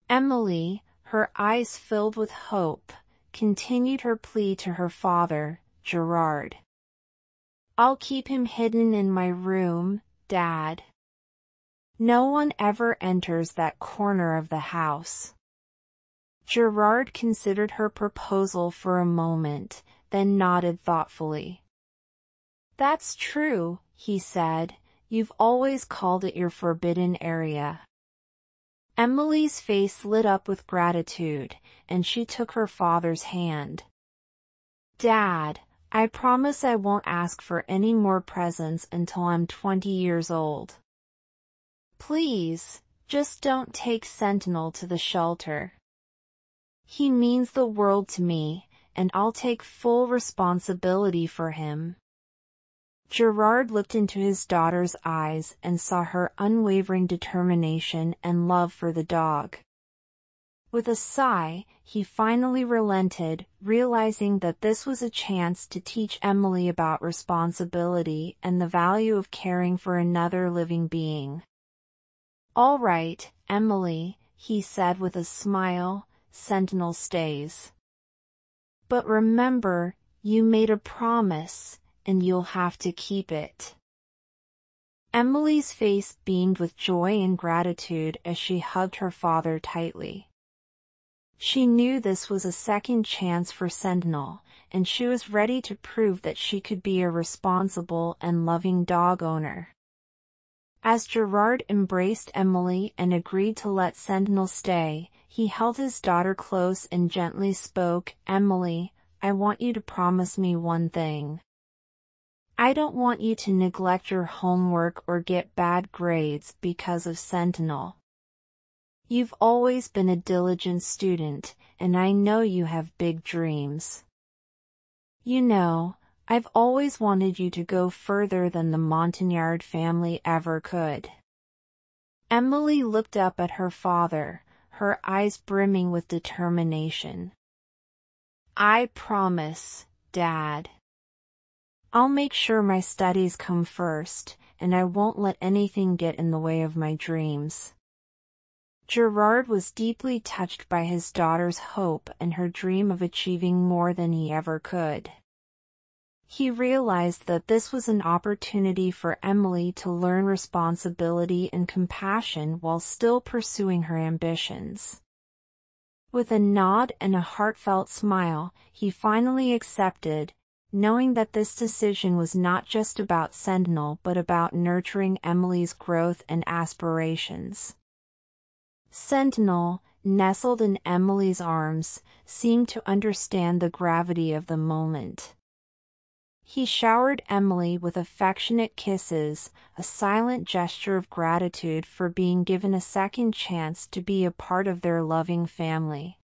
A: Emily, her eyes filled with hope, continued her plea to her father, Gerard. "I'll keep him hidden in my room, Dad. No one ever enters that corner of the house." Gerard considered her proposal for a moment, then nodded thoughtfully. "That's true," he said. "You've always called it your forbidden area." Emily's face lit up with gratitude, and she took her father's hand. "Dad, I promise I won't ask for any more presents until I'm 20 years old. Please, just don't take Sentinel to the shelter. He means the world to me, and I'll take full responsibility for him." Gerard looked into his daughter's eyes and saw her unwavering determination and love for the dog. With a sigh, he finally relented, realizing that this was a chance to teach Emily about responsibility and the value of caring for another living being. "All right, Emily," he said with a smile, "Sentinel stays. But remember, you made a promise, and you'll have to keep it." Emily's face beamed with joy and gratitude as she hugged her father tightly. She knew this was a second chance for Sentinel, and she was ready to prove that she could be a responsible and loving dog owner. As Gerard embraced Emily and agreed to let Sentinel stay, he held his daughter close and gently spoke, "Emily, I want you to promise me one thing. I don't want you to neglect your homework or get bad grades because of Sentinel. You've always been a diligent student, and I know you have big dreams. You know, I've always wanted you to go further than the Montagnard family ever could." Emily looked up at her father, her eyes brimming with determination. "I promise, Dad. I'll make sure my studies come first, and I won't let anything get in the way of my dreams." Gerard was deeply touched by his daughter's hope and her dream of achieving more than he ever could. He realized that this was an opportunity for Emily to learn responsibility and compassion while still pursuing her ambitions. With a nod and a heartfelt smile, he finally accepted, knowing that this decision was not just about Sentinel but about nurturing Emily's growth and aspirations. Sentinel, nestled in Emily's arms, seemed to understand the gravity of the moment. He showered Emily with affectionate kisses, a silent gesture of gratitude for being given a second chance to be a part of their loving family.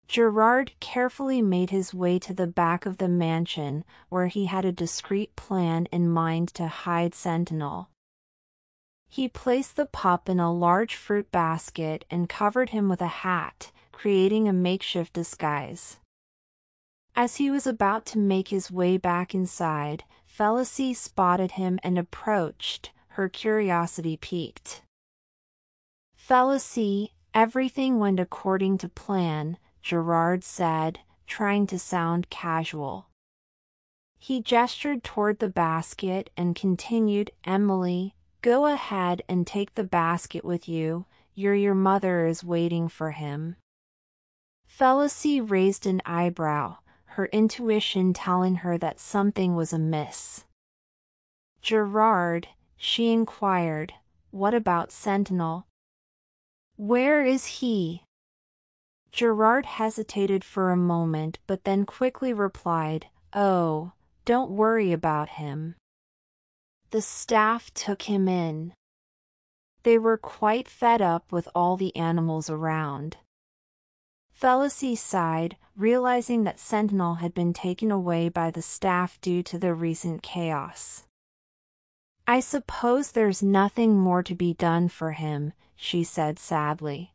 A: Gerard carefully made his way to the back of the mansion, where he had a discreet plan in mind to hide Sentinel. He placed the pup in a large fruit basket and covered him with a hat, creating a makeshift disguise. As he was about to make his way back inside, Felicie spotted him and approached, her curiosity piqued. "Felicie, everything went according to plan," Gerard said, trying to sound casual. He gestured toward the basket and continued, "Emily, go ahead and take the basket with you, your mother is waiting for him." Felicie raised an eyebrow, her intuition telling her that something was amiss. "Gerard," she inquired, "what about Sentinel? Where is he?" Gerard hesitated for a moment but then quickly replied, "Oh, don't worry about him. The staff took him in. They were quite fed up with all the animals around." Felicie sighed, realizing that Sentinel had been taken away by the staff due to the recent chaos. "I suppose there's nothing more to be done for him," she said sadly.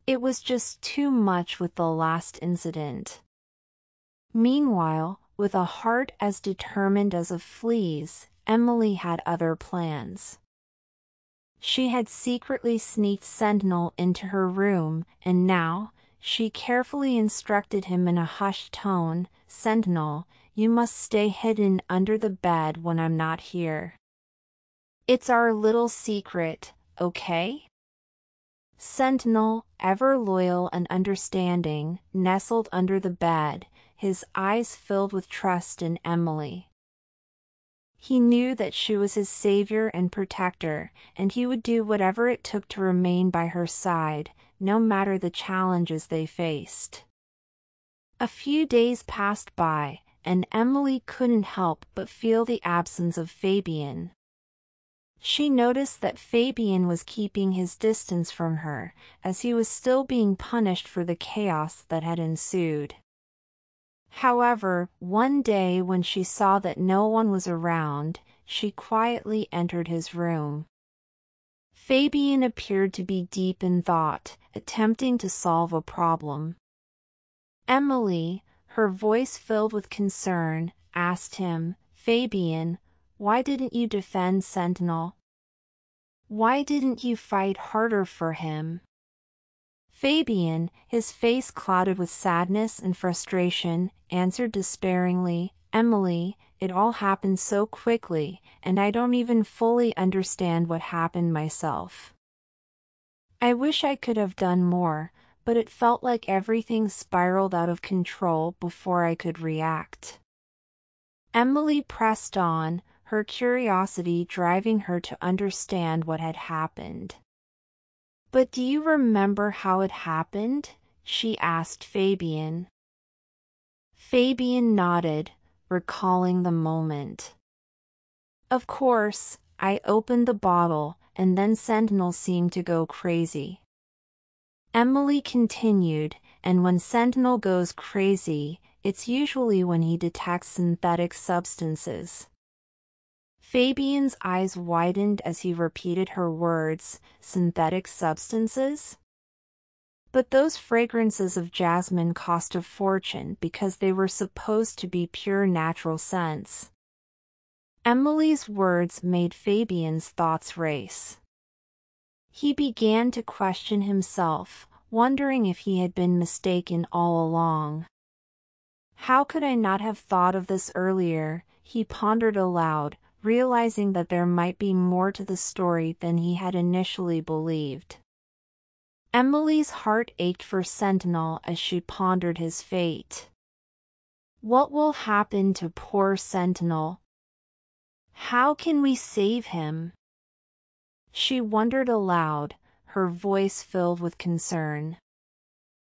A: "It was just too much with the last incident." Meanwhile, with a heart as determined as a flea's, Emily had other plans. She had secretly sneaked Sentinel into her room, and now, she carefully instructed him in a hushed tone, "Sentinel, you must stay hidden under the bed when I'm not here. It's our little secret, okay?" Sentinel, ever loyal and understanding, nestled under the bed, his eyes filled with trust in Emily. He knew that she was his savior and protector, and he would do whatever it took to remain by her side, no matter the challenges they faced. A few days passed by, and Emily couldn't help but feel the absence of Fabian. She noticed that Fabian was keeping his distance from her, as he was still being punished for the chaos that had ensued. However, one day when she saw that no one was around, she quietly entered his room. Fabian appeared to be deep in thought, attempting to solve a problem. Emily, her voice filled with concern, asked him, "Fabian, why didn't you defend Sentinel? Why didn't you fight harder for him?" Fabian, his face clouded with sadness and frustration, answered despairingly, "Emily, it all happened so quickly, and I don't even fully understand what happened myself. I wish I could have done more, but it felt like everything spiraled out of control before I could react." Emily pressed on, her curiosity driving her to understand what had happened. "But do you remember how it happened?" she asked Fabian. Fabian nodded, recalling the moment. "Of course, I opened the bottle, and then Sentinel seemed to go crazy." Emily continued, "And when Sentinel goes crazy, it's usually when he detects synthetic substances." Fabian's eyes widened as he repeated her words, "Synthetic substances?" "But those fragrances of jasmine cost a fortune because they were supposed to be pure natural scents." Emily's words made Fabian's thoughts race. He began to question himself, wondering if he had been mistaken all along. "How could I not have thought of this earlier?" he pondered aloud, realizing that there might be more to the story than he had initially believed. Emily's heart ached for Sentinel as she pondered his fate. What will happen to poor Sentinel? How can we save him? She wondered aloud, her voice filled with concern.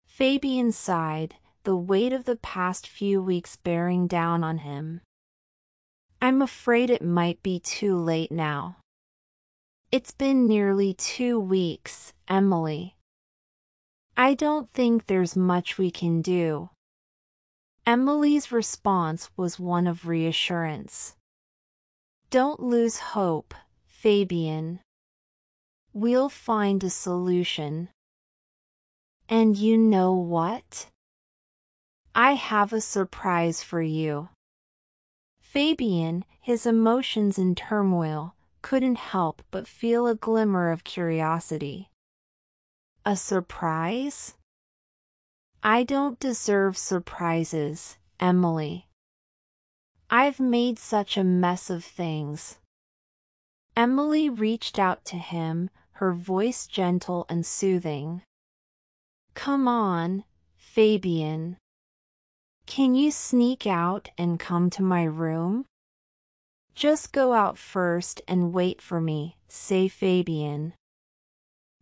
A: Fabian sighed, the weight of the past few weeks bearing down on him. "I'm afraid it might be too late now." "It's been nearly 2 weeks, Emily. I don't think there's much we can do." Emily's response was one of reassurance. "Don't lose hope, Fabian. We'll find a solution." And you know what? I have a surprise for you. Fabian, his emotions in turmoil, couldn't help but feel a glimmer of curiosity. A surprise? I don't deserve surprises, Emily. I've made such a mess of things. Emily reached out to him, her voice gentle and soothing. Come on, Fabian. Can you sneak out and come to my room? Just go out first and wait for me, say Fabian.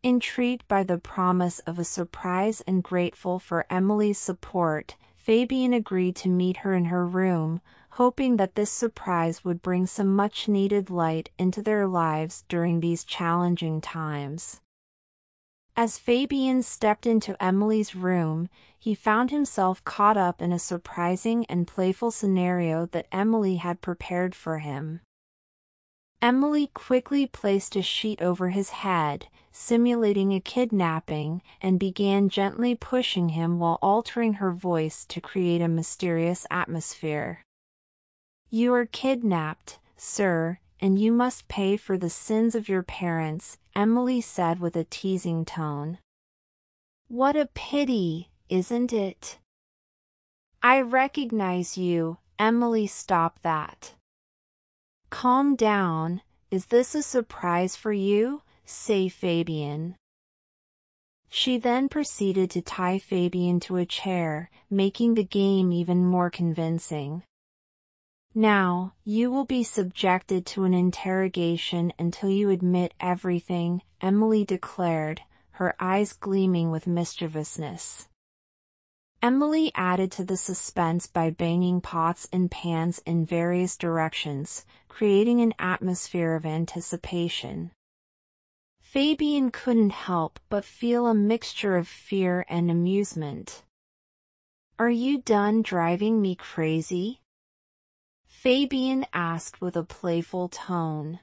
A: Intrigued by the promise of a surprise and grateful for Emily's support, Fabian agreed to meet her in her room, hoping that this surprise would bring some much-needed light into their lives during these challenging times. As Fabian stepped into Emily's room, he found himself caught up in a surprising and playful scenario that Emily had prepared for him. Emily quickly placed a sheet over his head, simulating a kidnapping, and began gently pushing him while altering her voice to create a mysterious atmosphere. You are kidnapped, sir, and you must pay for the sins of your parents, Emily said with a teasing tone. What a pity, isn't it? I recognize you, Emily. Stop that. Calm down, is this a surprise for you? Say Fabian. She then proceeded to tie Fabian to a chair, making the game even more convincing. Now, you will be subjected to an interrogation until you admit everything, Emily declared, her eyes gleaming with mischievousness. Emily added to the suspense by banging pots and pans in various directions, creating an atmosphere of anticipation. Fabian couldn't help but feel a mixture of fear and amusement. Are you done driving me crazy? Fabian asked with a playful tone.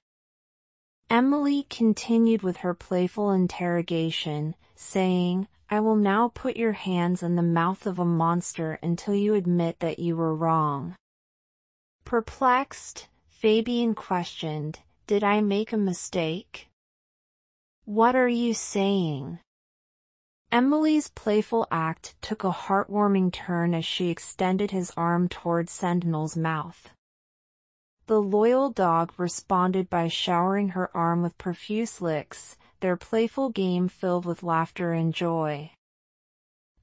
A: Emily continued with her playful interrogation, saying, I will now put your hands in the mouth of a monster until you admit that you were wrong. Perplexed, Fabian questioned, Did I make a mistake? What are you saying? Emily's playful act took a heartwarming turn as she extended his arm toward Sentinel's mouth. The loyal dog responded by showering her arm with profuse licks, their playful game filled with laughter and joy.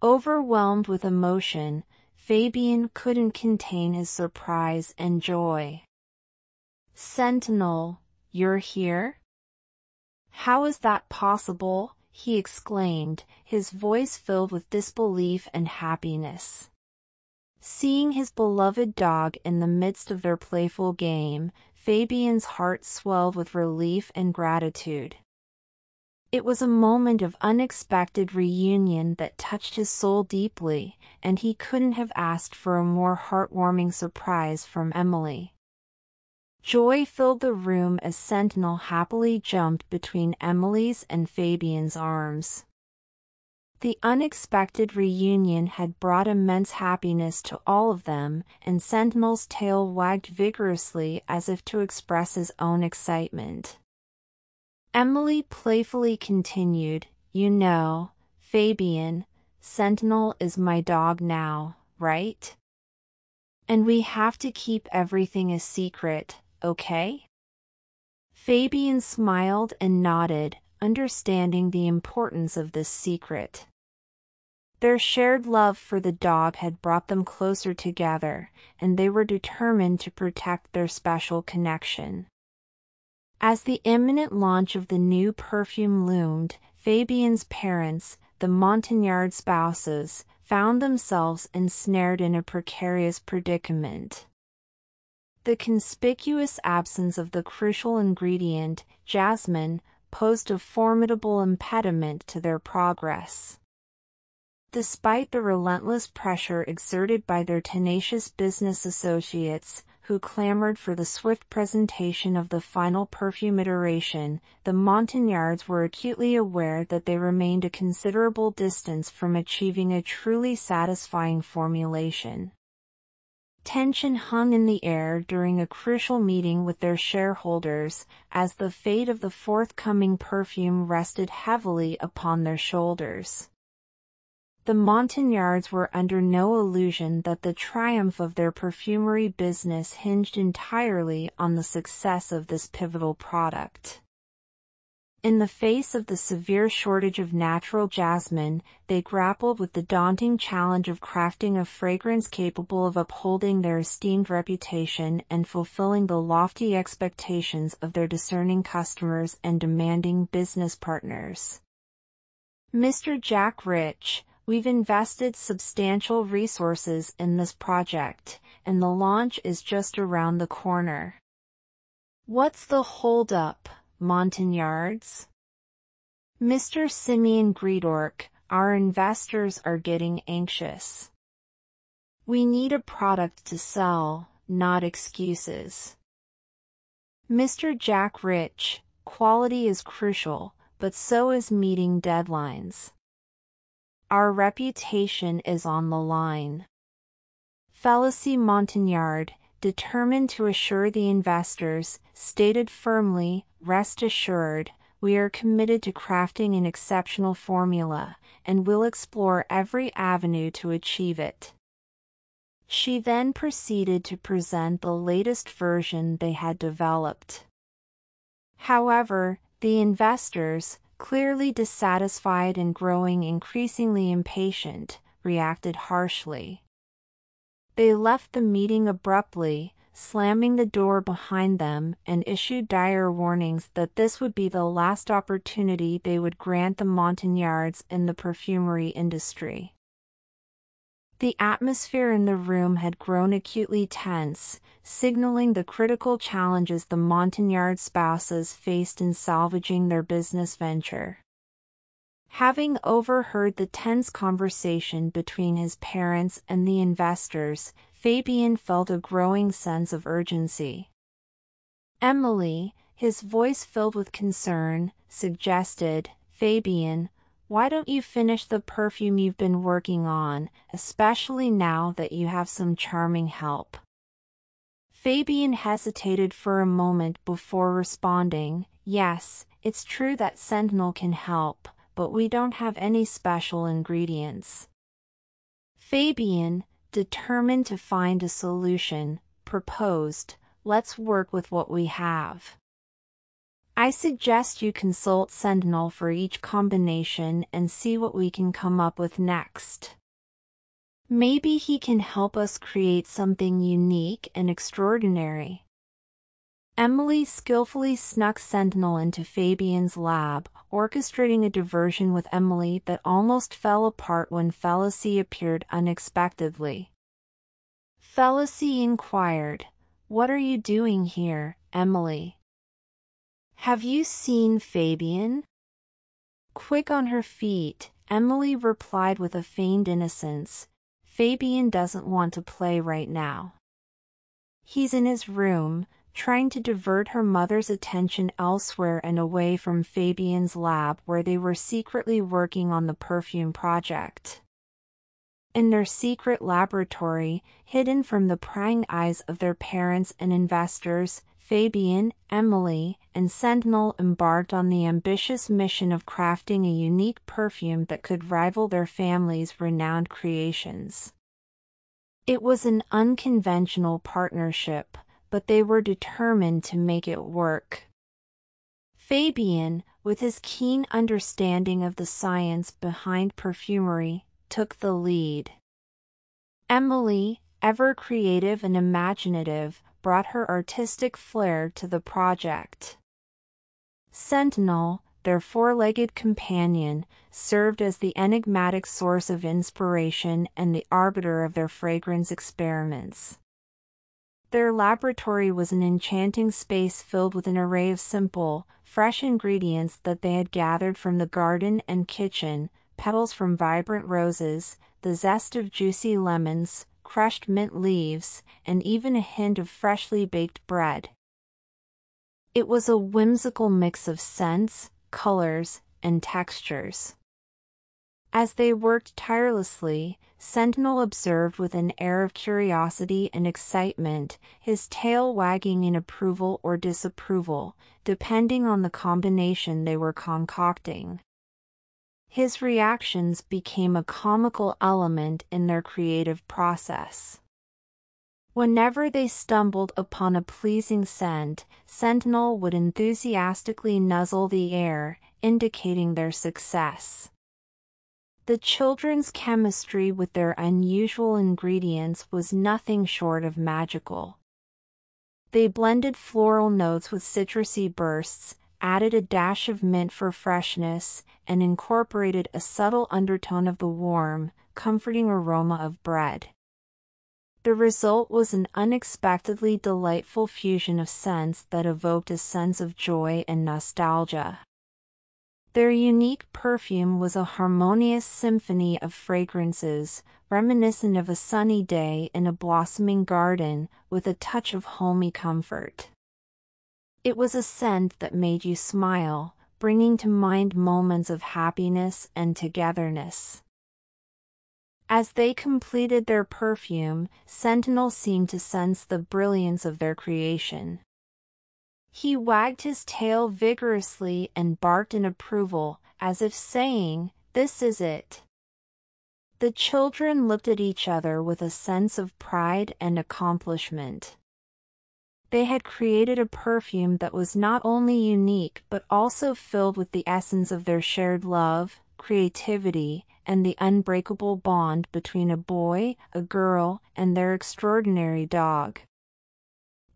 A: Overwhelmed with emotion, Fabian couldn't contain his surprise and joy. Sentinel, you're here? How is that possible? He exclaimed, his voice filled with disbelief and happiness. Seeing his beloved dog in the midst of their playful game, Fabian's heart swelled with relief and gratitude. It was a moment of unexpected reunion that touched his soul deeply, and he couldn't have asked for a more heartwarming surprise from Emily. Joy filled the room as Sentinel happily jumped between Emily's and Fabian's arms. The unexpected reunion had brought immense happiness to all of them, and Sentinel's tail wagged vigorously as if to express his own excitement. Emily playfully continued, You know, Fabian, Sentinel is my dog now, right? And we have to keep everything a secret, okay? Fabian smiled and nodded, understanding the importance of this secret. Their shared love for the dog had brought them closer together, and they were determined to protect their special connection. As the imminent launch of the new perfume loomed, Fabian's parents, the Montagnard spouses, found themselves ensnared in a precarious predicament. The conspicuous absence of the crucial ingredient, jasmine, posed a formidable impediment to their progress. Despite the relentless pressure exerted by their tenacious business associates, who clamored for the swift presentation of the final perfume iteration, the Montagnards were acutely aware that they remained a considerable distance from achieving a truly satisfying formulation. Tension hung in the air during a crucial meeting with their shareholders, as the fate of the forthcoming perfume rested heavily upon their shoulders. The Montagnards were under no illusion that the triumph of their perfumery business hinged entirely on the success of this pivotal product. In the face of the severe shortage of natural jasmine, they grappled with the daunting challenge of crafting a fragrance capable of upholding their esteemed reputation and fulfilling the lofty expectations of their discerning customers and demanding business partners. Mr. Jack Rich, we've invested substantial resources in this project, and the launch is just around the corner. What's the holdup, Montagnards? Mr. Simeon Greedork, our investors are getting anxious. We need a product to sell, not excuses. Mr. Jack Rich, quality is crucial, but so is meeting deadlines. Our reputation is on the line. Félicie Montagnard, determined to assure the investors, stated firmly, "Rest assured, we are committed to crafting an exceptional formula, and will explore every avenue to achieve it." She then proceeded to present the latest version they had developed. However, the investors, clearly dissatisfied and growing increasingly impatient, reacted harshly. They left the meeting abruptly, slamming the door behind them, and issued dire warnings that this would be the last opportunity they would grant the Montagnards in the perfumery industry. The atmosphere in the room had grown acutely tense, signaling the critical challenges the Montagnard spouses faced in salvaging their business venture. Having overheard the tense conversation between his parents and the investors, Fabien felt a growing sense of urgency. Emily, his voice filled with concern, suggested, "Fabien, why don't you finish the perfume you've been working on, especially now that you have some charming help?" Fabien hesitated for a moment before responding, "Yes, it's true that Sentinel can help, but we don't have any special ingredients." Fabien, determined to find a solution, proposed, "Let's work with what we have. I suggest you consult Sentinel for each combination and see what we can come up with next. Maybe he can help us create something unique and extraordinary." Emily skillfully snuck Sentinel into Fabien's lab, orchestrating a diversion with Emily that almost fell apart when Félicie appeared unexpectedly. Félicie inquired, "What are you doing here, Emily? Have you seen Fabien?" Quick on her feet, Emily replied with a feigned innocence, "Fabien doesn't want to play right now. He's in his room, trying to divert her mother's attention elsewhere and away from Fabien's lab where they were secretly working on the perfume project." In their secret laboratory, hidden from the prying eyes of their parents and investors, Fabien, Emily, and Sentinel embarked on the ambitious mission of crafting a unique perfume that could rival their family's renowned creations. It was an unconventional partnership, but they were determined to make it work. Fabien, with his keen understanding of the science behind perfumery, took the lead. Emily, ever creative and imaginative, brought her artistic flair to the project. Sentinel, their four-legged companion, served as the enigmatic source of inspiration and the arbiter of their fragrance experiments. Their laboratory was an enchanting space filled with an array of simple, fresh ingredients that they had gathered from the garden and kitchen: petals from vibrant roses, the zest of juicy lemons, crushed mint leaves, and even a hint of freshly baked bread. It was a whimsical mix of scents, colors, and textures. As they worked tirelessly, Sentinel observed with an air of curiosity and excitement, his tail wagging in approval or disapproval, depending on the combination they were concocting. His reactions became a comical element in their creative process. Whenever they stumbled upon a pleasing scent, Sentinel would enthusiastically nuzzle the air, indicating their success. The children's chemistry with their unusual ingredients was nothing short of magical. They blended floral notes with citrusy bursts, added a dash of mint for freshness, and incorporated a subtle undertone of the warm, comforting aroma of bread. The result was an unexpectedly delightful fusion of scents that evoked a sense of joy and nostalgia. Their unique perfume was a harmonious symphony of fragrances, reminiscent of a sunny day in a blossoming garden, with a touch of homey comfort. It was a scent that made you smile, bringing to mind moments of happiness and togetherness. As they completed their perfume, Sentinel seemed to sense the brilliance of their creation. He wagged his tail vigorously and barked in approval, as if saying, "This is it." The children looked at each other with a sense of pride and accomplishment. They had created a perfume that was not only unique but also filled with the essence of their shared love, creativity, and the unbreakable bond between a boy, a girl, and their extraordinary dog.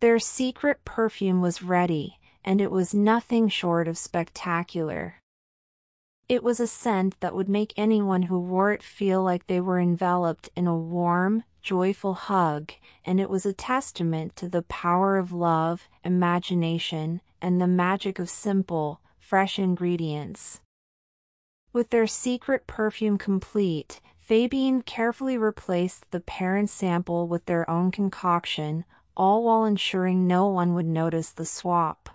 A: Their secret perfume was ready, and it was nothing short of spectacular. It was a scent that would make anyone who wore it feel like they were enveloped in a warm, joyful hug, and it was a testament to the power of love, imagination, and the magic of simple, fresh ingredients. With their secret perfume complete, Fabian carefully replaced the parent sample with their own concoction, all while ensuring no one would notice the swap.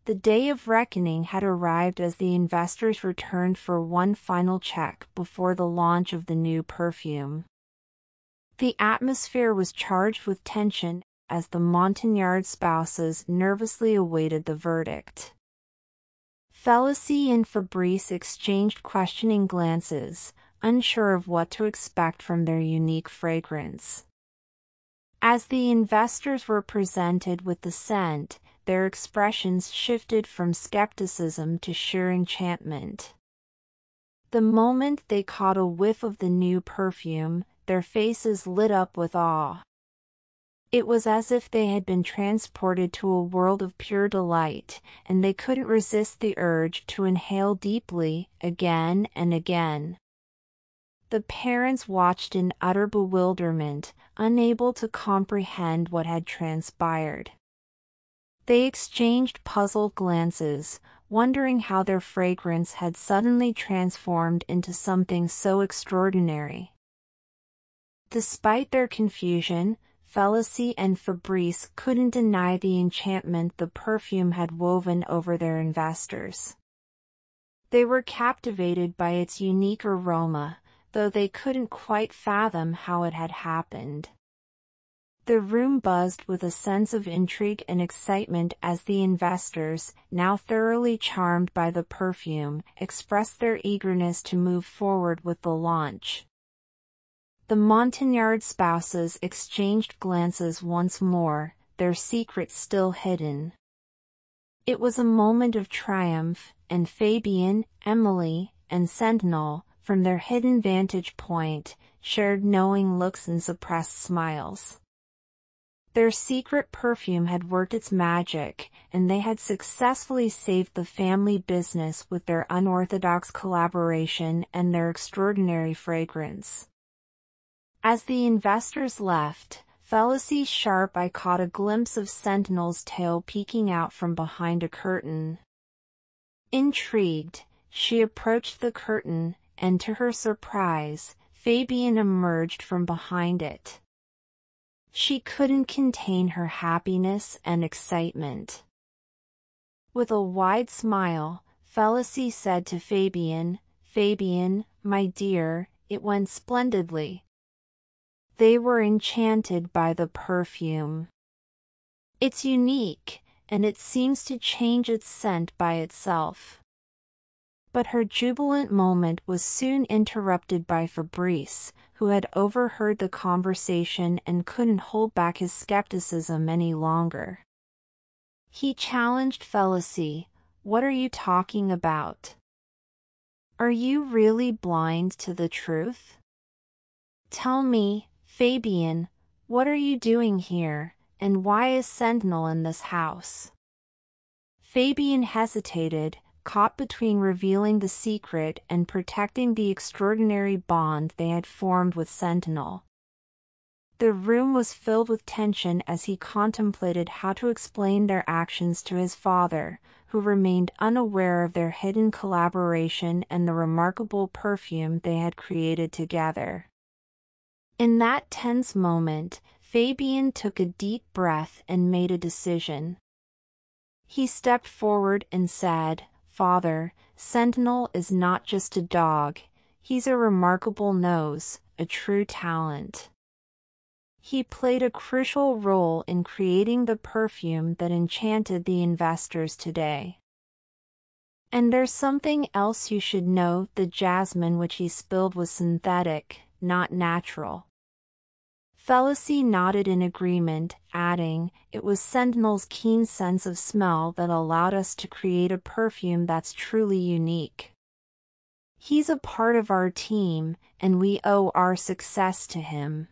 A: The day of reckoning had arrived as the investors returned for one final check before the launch of the new perfume. The atmosphere was charged with tension as the Montagnard spouses nervously awaited the verdict. Félicie and Fabrice exchanged questioning glances, unsure of what to expect from their unique fragrance. As the investors were presented with the scent, their expressions shifted from skepticism to sheer enchantment. The moment they caught a whiff of the new perfume, their faces lit up with awe. It was as if they had been transported to a world of pure delight, and they couldn't resist the urge to inhale deeply, again and again. The parents watched in utter bewilderment, unable to comprehend what had transpired. They exchanged puzzled glances, wondering how their fragrance had suddenly transformed into something so extraordinary. Despite their confusion, Félicie and Fabrice couldn't deny the enchantment the perfume had woven over their investors. They were captivated by its unique aroma, though they couldn't quite fathom how it had happened. The room buzzed with a sense of intrigue and excitement as the investors, now thoroughly charmed by the perfume, expressed their eagerness to move forward with the launch. The Montagnard spouses exchanged glances once more, their secret still hidden. It was a moment of triumph, and Fabian, Emily, and Sentinel, from their hidden vantage point, shared knowing looks and suppressed smiles. Their secret perfume had worked its magic, and they had successfully saved the family business with their unorthodox collaboration and their extraordinary fragrance. As the investors left, Félicie's sharp eye caught a glimpse of Sentinel's tail peeking out from behind a curtain. Intrigued, she approached the curtain, and to her surprise, Fabian emerged from behind it. She couldn't contain her happiness and excitement. With a wide smile, Felicie said to Fabian, "Fabian, my dear, it went splendidly." They were enchanted by the perfume. "It's unique, and it seems to change its scent by itself." But her jubilant moment was soon interrupted by Fabrice, who had overheard the conversation and couldn't hold back his skepticism any longer. He challenged Felicie, "What are you talking about? Are you really blind to the truth? Tell me, Fabian, what are you doing here, and why is Sentinel in this house?" Fabian hesitated, caught between revealing the secret and protecting the extraordinary bond they had formed with Sentinel. The room was filled with tension as he contemplated how to explain their actions to his father, who remained unaware of their hidden collaboration and the remarkable perfume they had created together. In that tense moment, Fabian took a deep breath and made a decision. He stepped forward and said, "Father, Sentinel is not just a dog, he's a remarkable nose, a true talent. He played a crucial role in creating the perfume that enchanted the investors today. And there's something else you should know, the jasmine which he spilled was synthetic, not natural." Felicie nodded in agreement, adding, "It was Sentinel's keen sense of smell that allowed us to create a perfume that's truly unique. He's a part of our team, and we owe our success to him."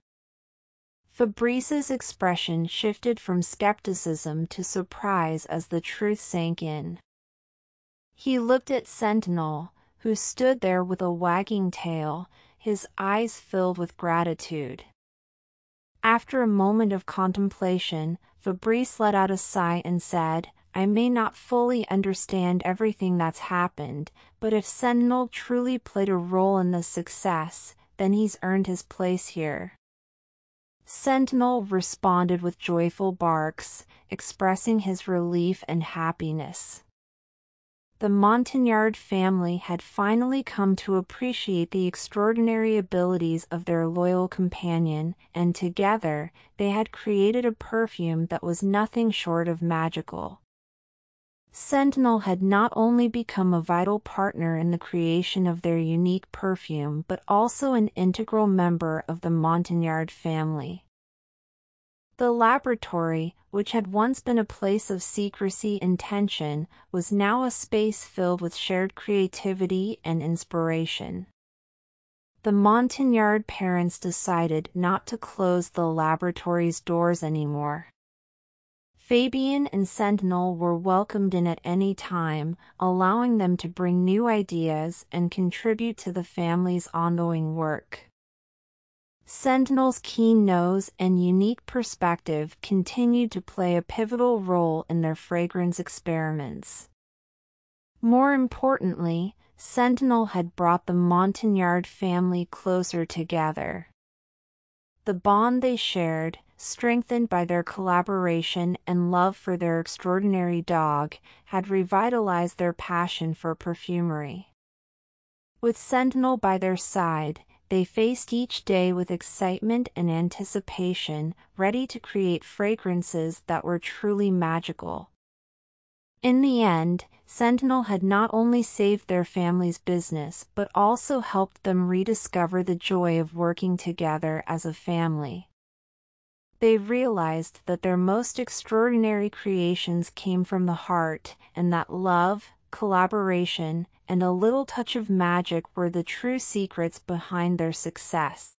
A: Fabrice's expression shifted from skepticism to surprise as the truth sank in. He looked at Sentinel, who stood there with a wagging tail, his eyes filled with gratitude. After a moment of contemplation, Fabrice let out a sigh and said, "I may not fully understand everything that's happened, but if Sentinel truly played a role in this success, then he's earned his place here." Sentinel responded with joyful barks, expressing his relief and happiness. The Montagnard family had finally come to appreciate the extraordinary abilities of their loyal companion, and together, they had created a perfume that was nothing short of magical. Sentinel had not only become a vital partner in the creation of their unique perfume but also an integral member of the Montagnard family. The laboratory, which had once been a place of secrecy and tension, was now a space filled with shared creativity and inspiration. The Montagnard parents decided not to close the laboratory's doors anymore. Fabian and Sentinel were welcomed in at any time, allowing them to bring new ideas and contribute to the family's ongoing work. Sentinel's keen nose and unique perspective continued to play a pivotal role in their fragrance experiments. More importantly, Sentinel had brought the Montagnard family closer together. The bond they shared, strengthened by their collaboration and love for their extraordinary dog, had revitalized their passion for perfumery. With Sentinel by their side, they faced each day with excitement and anticipation, ready to create fragrances that were truly magical. In the end, Sentinel had not only saved their family's business but also helped them rediscover the joy of working together as a family. They realized that their most extraordinary creations came from the heart, and that love, collaboration, and a little touch of magic were the true secrets behind their success.